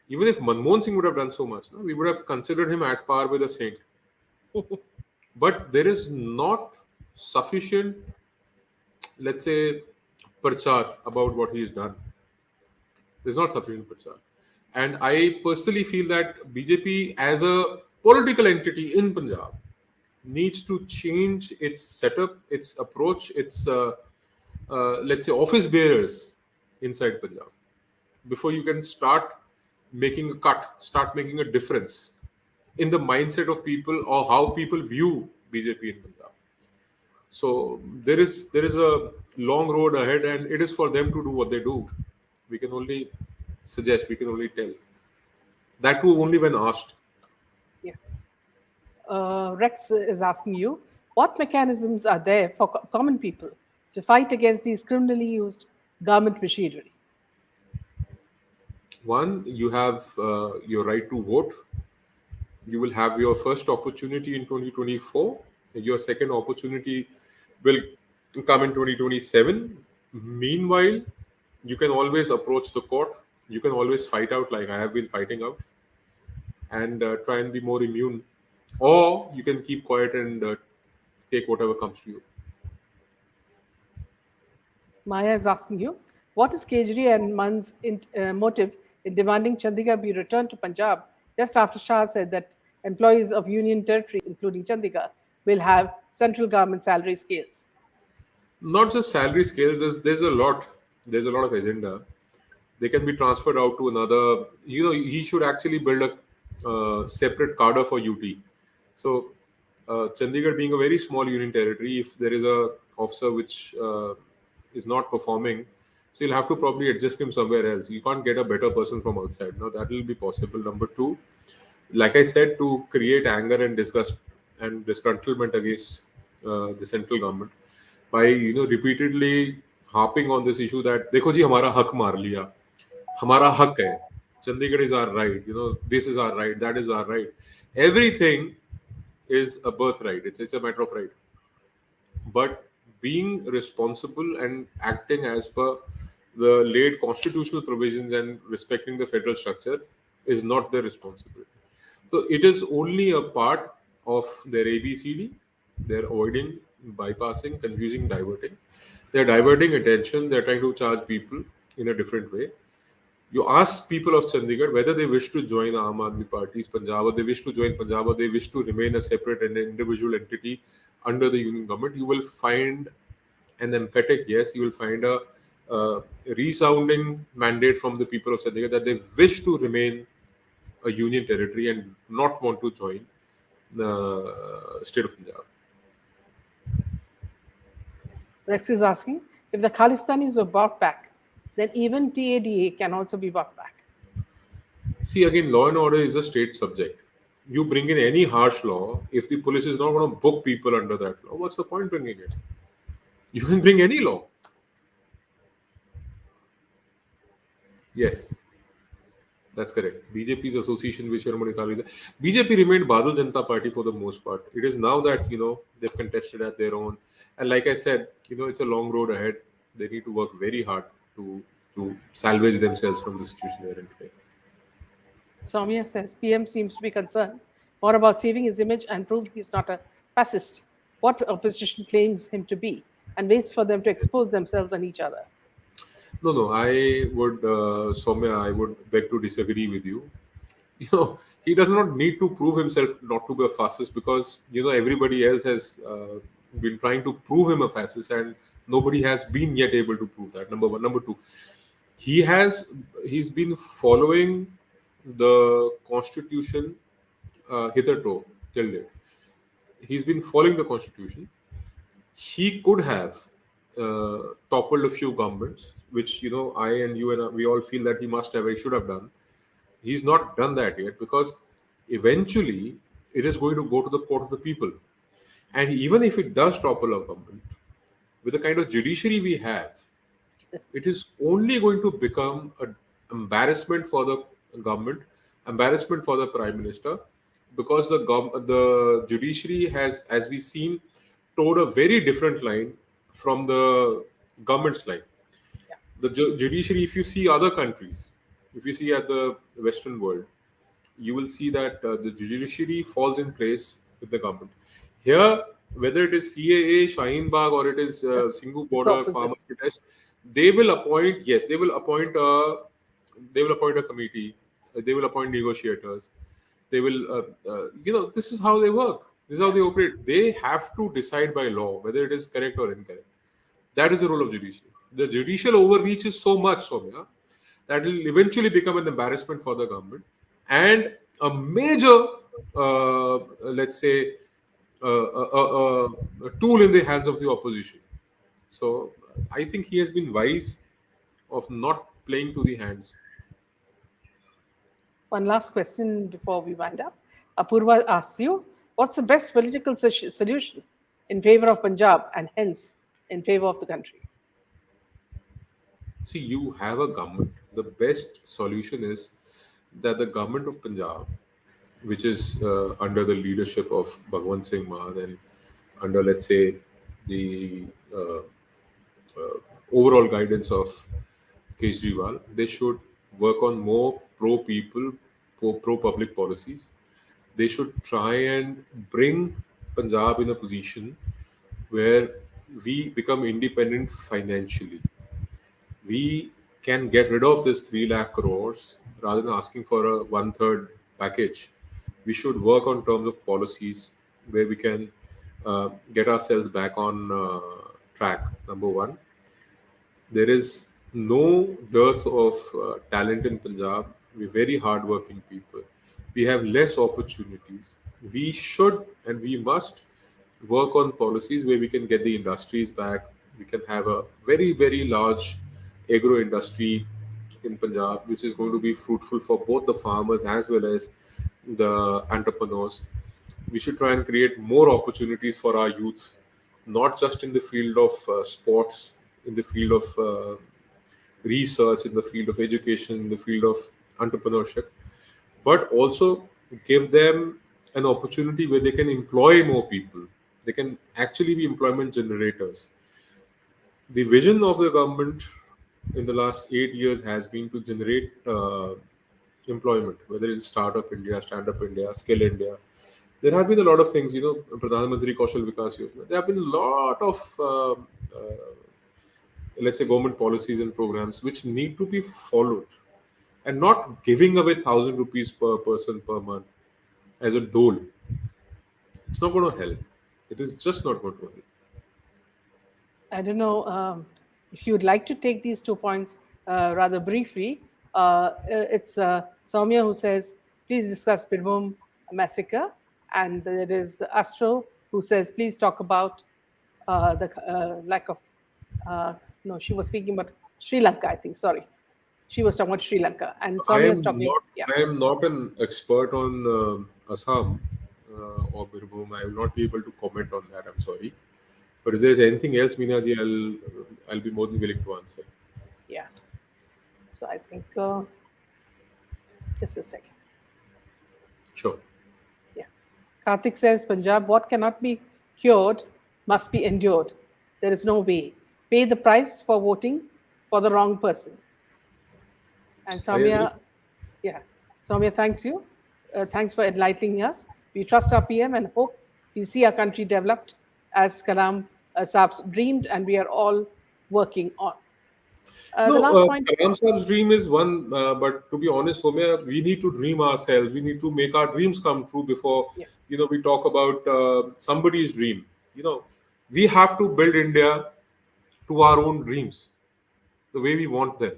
Even if Manmohan Singh would have done so much, no, we would have considered him at par with a saint. But there is not sufficient, let's say, prachar about what he has done. There's not sufficient prachar. And I personally feel that BJP as a political entity in Punjab needs to change its setup, its approach, its, let's say, office bearers inside Punjab before you can start making a cut, start making a difference in the mindset of people or how people view BJP in Punjab. So there is a long road ahead, and it is for them to do what they do. We can only suggest, we can only tell. That too only when asked. Yeah. Rex is asking you, what mechanisms are there for common people to fight against these criminally used government machinery? One, you have your right to vote. You will have your first opportunity in 2024. Your second opportunity will come in 2027. Meanwhile, you can always approach the court. You can always fight out like I have been fighting out, and try and be more immune. Or you can keep quiet and take whatever comes to you. Maya is asking you, what is Kejri and Mann's motive in demanding Chandigarh be returned to Punjab just after Shah said that employees of union territories, including Chandigarh, will have central government salary scales? Not just salary scales. There's a lot. There's a lot of agenda. They can be transferred out to another. He should actually build a separate cadre for UT. So, Chandigarh being a very small union territory, if there is a officer which is not performing, so you'll have to probably adjust him somewhere else. You can't get a better person from outside. Now that will be possible. Number two, like I said, to create anger and disgust and disgruntlement against the central government by repeatedly harping on this issue that देखो जी हमारा हक मार लिया, हमारा हक है, Chandigarh is our right, this is our right, that is our right. Everything is a birthright. It's a matter of right. But being responsible and acting as per the late constitutional provisions and respecting the federal structure is not their responsibility. So it is only a part of their ABCD. They're avoiding, bypassing, confusing, diverting. They're diverting attention. They're trying to charge people in a different way. You ask people of Chandigarh whether they wish to join Aam Aadmi Party's Punjab, or they wish to join Punjab, or they wish to remain a separate and individual entity under the union government. You will find an emphatic yes. You will find a resounding mandate from the people of Chandigarh that they wish to remain a union territory and not want to join the state of Punjab. Rex is asking, if the Khalistanis were brought back, then even TADA can also be brought back. See, again, law and order is a state subject. You bring in any harsh law, if the police is not going to book people under that law, what's the point bringing it? You can bring any law. Yes, that's correct. BJP's association with Sharmani Khalida. BJP remained Badal Janata Party for the most part. It is now that, they've contested at their own. And like I said, it's a long road ahead. They need to work very hard to salvage themselves from the situation they're in today. Soumya says, PM seems to be concerned more about saving his image and prove he's not a fascist, what opposition claims him to be, and waits for them to expose themselves on each other. No, I would, Soumya, I would beg to disagree with you. He does not need to prove himself not to be a fascist because, everybody else has been trying to prove him a fascist and nobody has been yet able to prove that. Number one. Number two, he's been following the constitution hitherto till date. He's been following the constitution. He could have toppled a few governments, which I and you and we all feel that he must have, he should have done. He's not done that yet because eventually it is going to go to the court of the people. And even if it does topple a government, with the kind of judiciary we have, it is only going to become an embarrassment for the government, embarrassment for the prime minister, because the judiciary has, as we've seen, towed a very different line from the government's line. Yeah. The judiciary, if you see other countries, if you see at the Western world, you will see that the judiciary falls in place with the government. Here, whether it is CAA, Shaheen Bagh, or it is Singhu It's border farmers opposite. protest, they will appoint. Yes, they will appoint a committee. They will appoint negotiators. They will, this is how they work. This is how Yeah. they operate. They have to decide by law whether it is correct or incorrect. That is the role of judiciary. The judicial overreach is so much, Soumya, that will eventually become an embarrassment for the government and a major, let's say, a tool in the hands of the opposition. So I think he has been wise of not playing to the hands. One last question before we wind up. Apurva asks you, what's the best political solution in favor of Punjab and hence in favor of the country? See, you have a government. The best solution is that the government of Punjab, which is under the leadership of Bhagwant Singh Mann and under, let's say, the overall guidance of Kejriwal, they should work on more pro people, pro public policies. They should try and bring Punjab in a position where we become independent financially. We can get rid of this 3 lakh crores rather than asking for a one third package. We should work on terms of policies where we can get ourselves back on track. Number one, there is no dearth of talent in Punjab. We're very hardworking people. We have less opportunities. We should and we must work on policies where we can get the industries back. We can have a very, very large agro industry in Punjab, which is going to be fruitful for both the farmers as well as the entrepreneurs. We should try and create more opportunities for our youth, not just in the field of sports, in the field of research, in the field of education, in the field of entrepreneurship, but also give them an opportunity where they can employ more people. They can actually be employment generators. The vision of the government in the last 8 years has been to generate employment, whether it's Startup India, Stand Up India, Skill India. There have been a lot of things, Pradhan Mantri Kaushal Vikas Yojana. There have been a lot of, let's say, government policies and programs which need to be followed, and not giving away 1,000 rupees per person per month as a dole. It's not going to help. It is just not going to help. I don't know if you would like to take these 2 points rather briefly. It's Soumya who says, please discuss Birbhum massacre. And there is Astro who says, please talk about the lack of, no, she was speaking about Sri Lanka, I think, sorry. She was talking about Sri Lanka. And Soumya is talking, yeah. I am not an expert on Assam or Birbhum. I will not be able to comment on that. I'm sorry. But if there's anything else, Meenaji, I'll be more than willing to answer. Yeah. So I think, just a second. Sure. Yeah. Karthik says, Punjab, what cannot be cured must be endured. There is no way. Pay the price for voting for the wrong person. And Soumya, yeah, Soumya, thanks you. Thanks for enlightening us. We trust our PM and hope we see our country developed as Kalam Saab's dreamed, and we are all working on. The last point. Kalam Saab's dream is one, but to be honest, Soumya, we need to dream ourselves. We need to make our dreams come true before, Yeah. we talk about somebody's dream. We have to build India to our own dreams, the way we want them.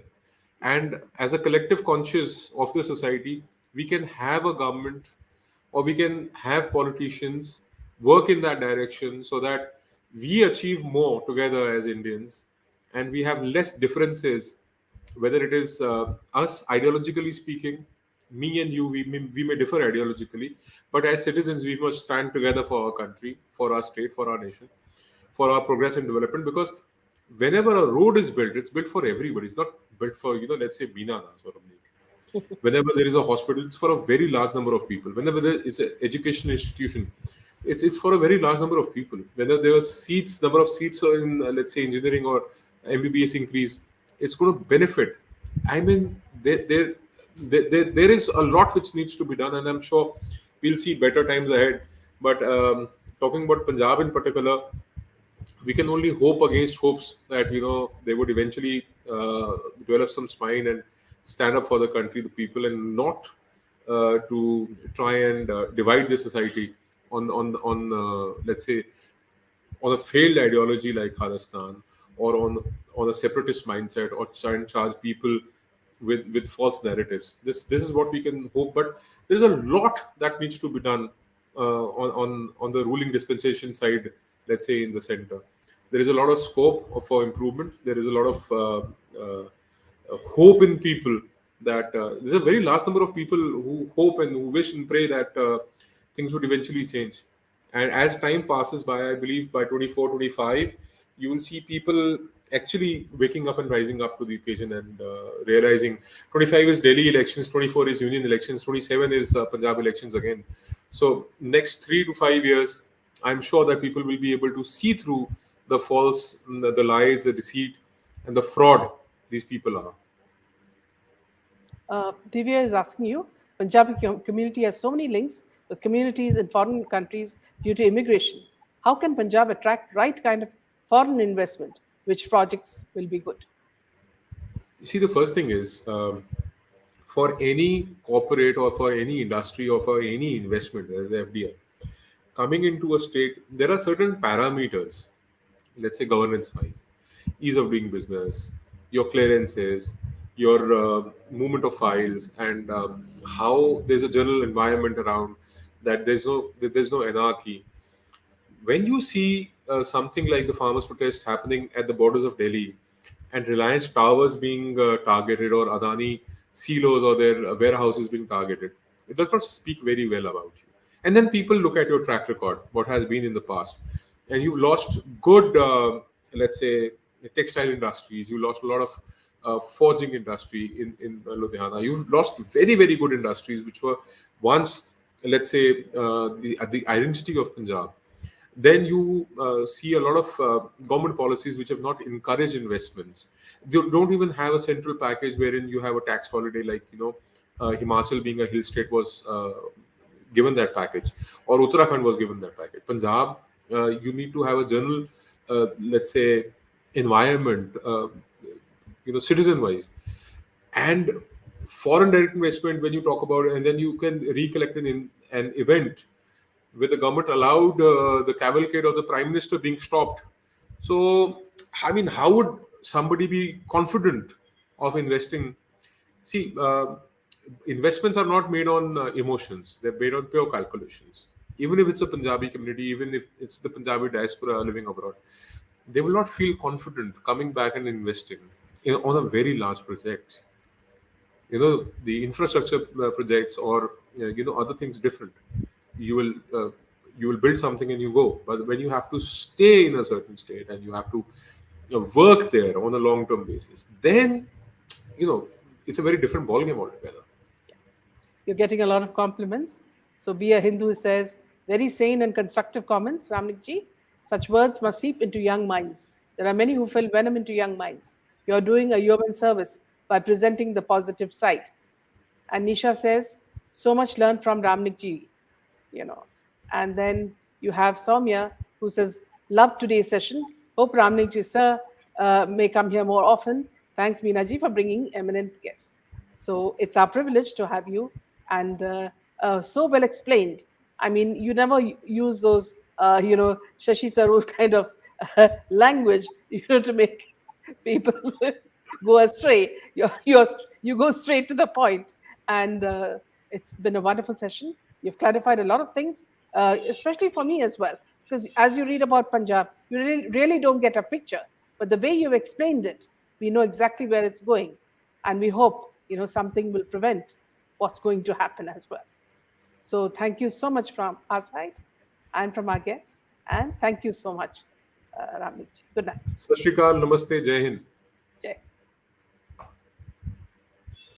And as a collective conscious of the society, we can have a government or we can have politicians work in that direction so that we achieve more together as Indians and we have less differences, whether it is us ideologically speaking, me and you, we may differ ideologically, but as citizens, we must stand together for our country, for our state, for our nation, for our progress and development. Because whenever a road is built, it's built for everybody. It's not built for, let's say, Bina Das or Ramnik. Whenever there is a hospital, it's for a very large number of people. Whenever there is an education institution, it's for a very large number of people. Whether there are number of seats in, let's say, engineering or MBBS increase, it's going to benefit. I mean, there is a lot which needs to be done, and I'm sure we'll see better times ahead. But talking about Punjab in particular, we can only hope against hopes that they would eventually develop some spine and stand up for the country, the people, and not to try and divide the society on let's say on a failed ideology like Khalistan, or on a separatist mindset, or try and charge people with false narratives. This is what we can hope, but there's a lot that needs to be done on the ruling dispensation side. Let's say in the center, there is a lot of scope for improvement. There is a lot of hope in people, that there's a very large number of people who hope and who wish and pray that things would eventually change. And as time passes by, I believe by 24, 25, you will see people actually waking up and rising up to the occasion, and realizing 25 is Delhi elections, 24 is union elections, 27 is Punjab elections again. So next 3 to 5 years, I'm sure that people will be able to see through the false, the lies, the deceit, and the fraud these people are. Divya is asking you, Punjabi community has so many links with communities in foreign countries due to immigration. How can Punjab attract right kind of foreign investment? Which projects will be good? You see, the first thing is, for any corporate or for any industry or for any investment, as the FDI, coming into a state, there are certain parameters, let's say governance wise, ease of doing business, your clearances, your movement of files, and how there's a general environment around, that there's no anarchy. When you see something like the farmers' protest happening at the borders of Delhi, and Reliance Towers being targeted, or Adani silos or their warehouses being targeted, it does not speak very well about you. And then people look at your track record, what has been in the past, and you've lost good, let's say, textile industries. You lost a lot of forging industry in Ludhiana. You've lost very, very good industries which were once, let's say, the identity of Punjab. Then you see a lot of government policies which have not encouraged investments. You don't even have a central package wherein you have a tax holiday, like Himachal, being a hill state, was given that package, or Uttarakhand was given that package. Punjab, you need to have a general, let's say, environment, citizen wise, and foreign direct investment. When you talk about it, and then you can recollect an event where the government allowed the cavalcade of the prime minister being stopped. So, I mean, how would somebody be confident of investing? See, investments are not made on emotions, they're made on pure calculations. Even if it's a Punjabi community, even if it's the Punjabi diaspora living abroad, they will not feel confident coming back and investing on a very large project. The infrastructure projects, or other things different. You will you will build something and you go, but when you have to stay in a certain state and you have to work there on a long term basis, then it's a very different ballgame altogether. You're getting a lot of compliments. So be a Hindu says, very sane and constructive comments, Ramnik ji. Such words must seep into young minds. There are many who fill venom into young minds. You're doing a human service by presenting the positive side. And Nisha says, so much learned from Ramnik ji, you know. And then you have Soumya who says, love today's session. Hope Ramnik ji sir may come here more often. Thanks, Meena ji, for bringing eminent guests. So it's our privilege to have you, and so well explained. I mean, you never use those, Shashi Tharoor kind of language, to make people go astray. You go straight to the point, and it's been a wonderful session. You've clarified a lot of things, especially for me as well, because as you read about Punjab, you really don't get a picture, but the way you've explained it, we know exactly where it's going, and we hope something will prevent what's going to happen as well. So thank you so much from our side and from our guests, and thank you so much, Ramnik ji. Good night. Sat Shri Akal, Namaste, Jai Hind.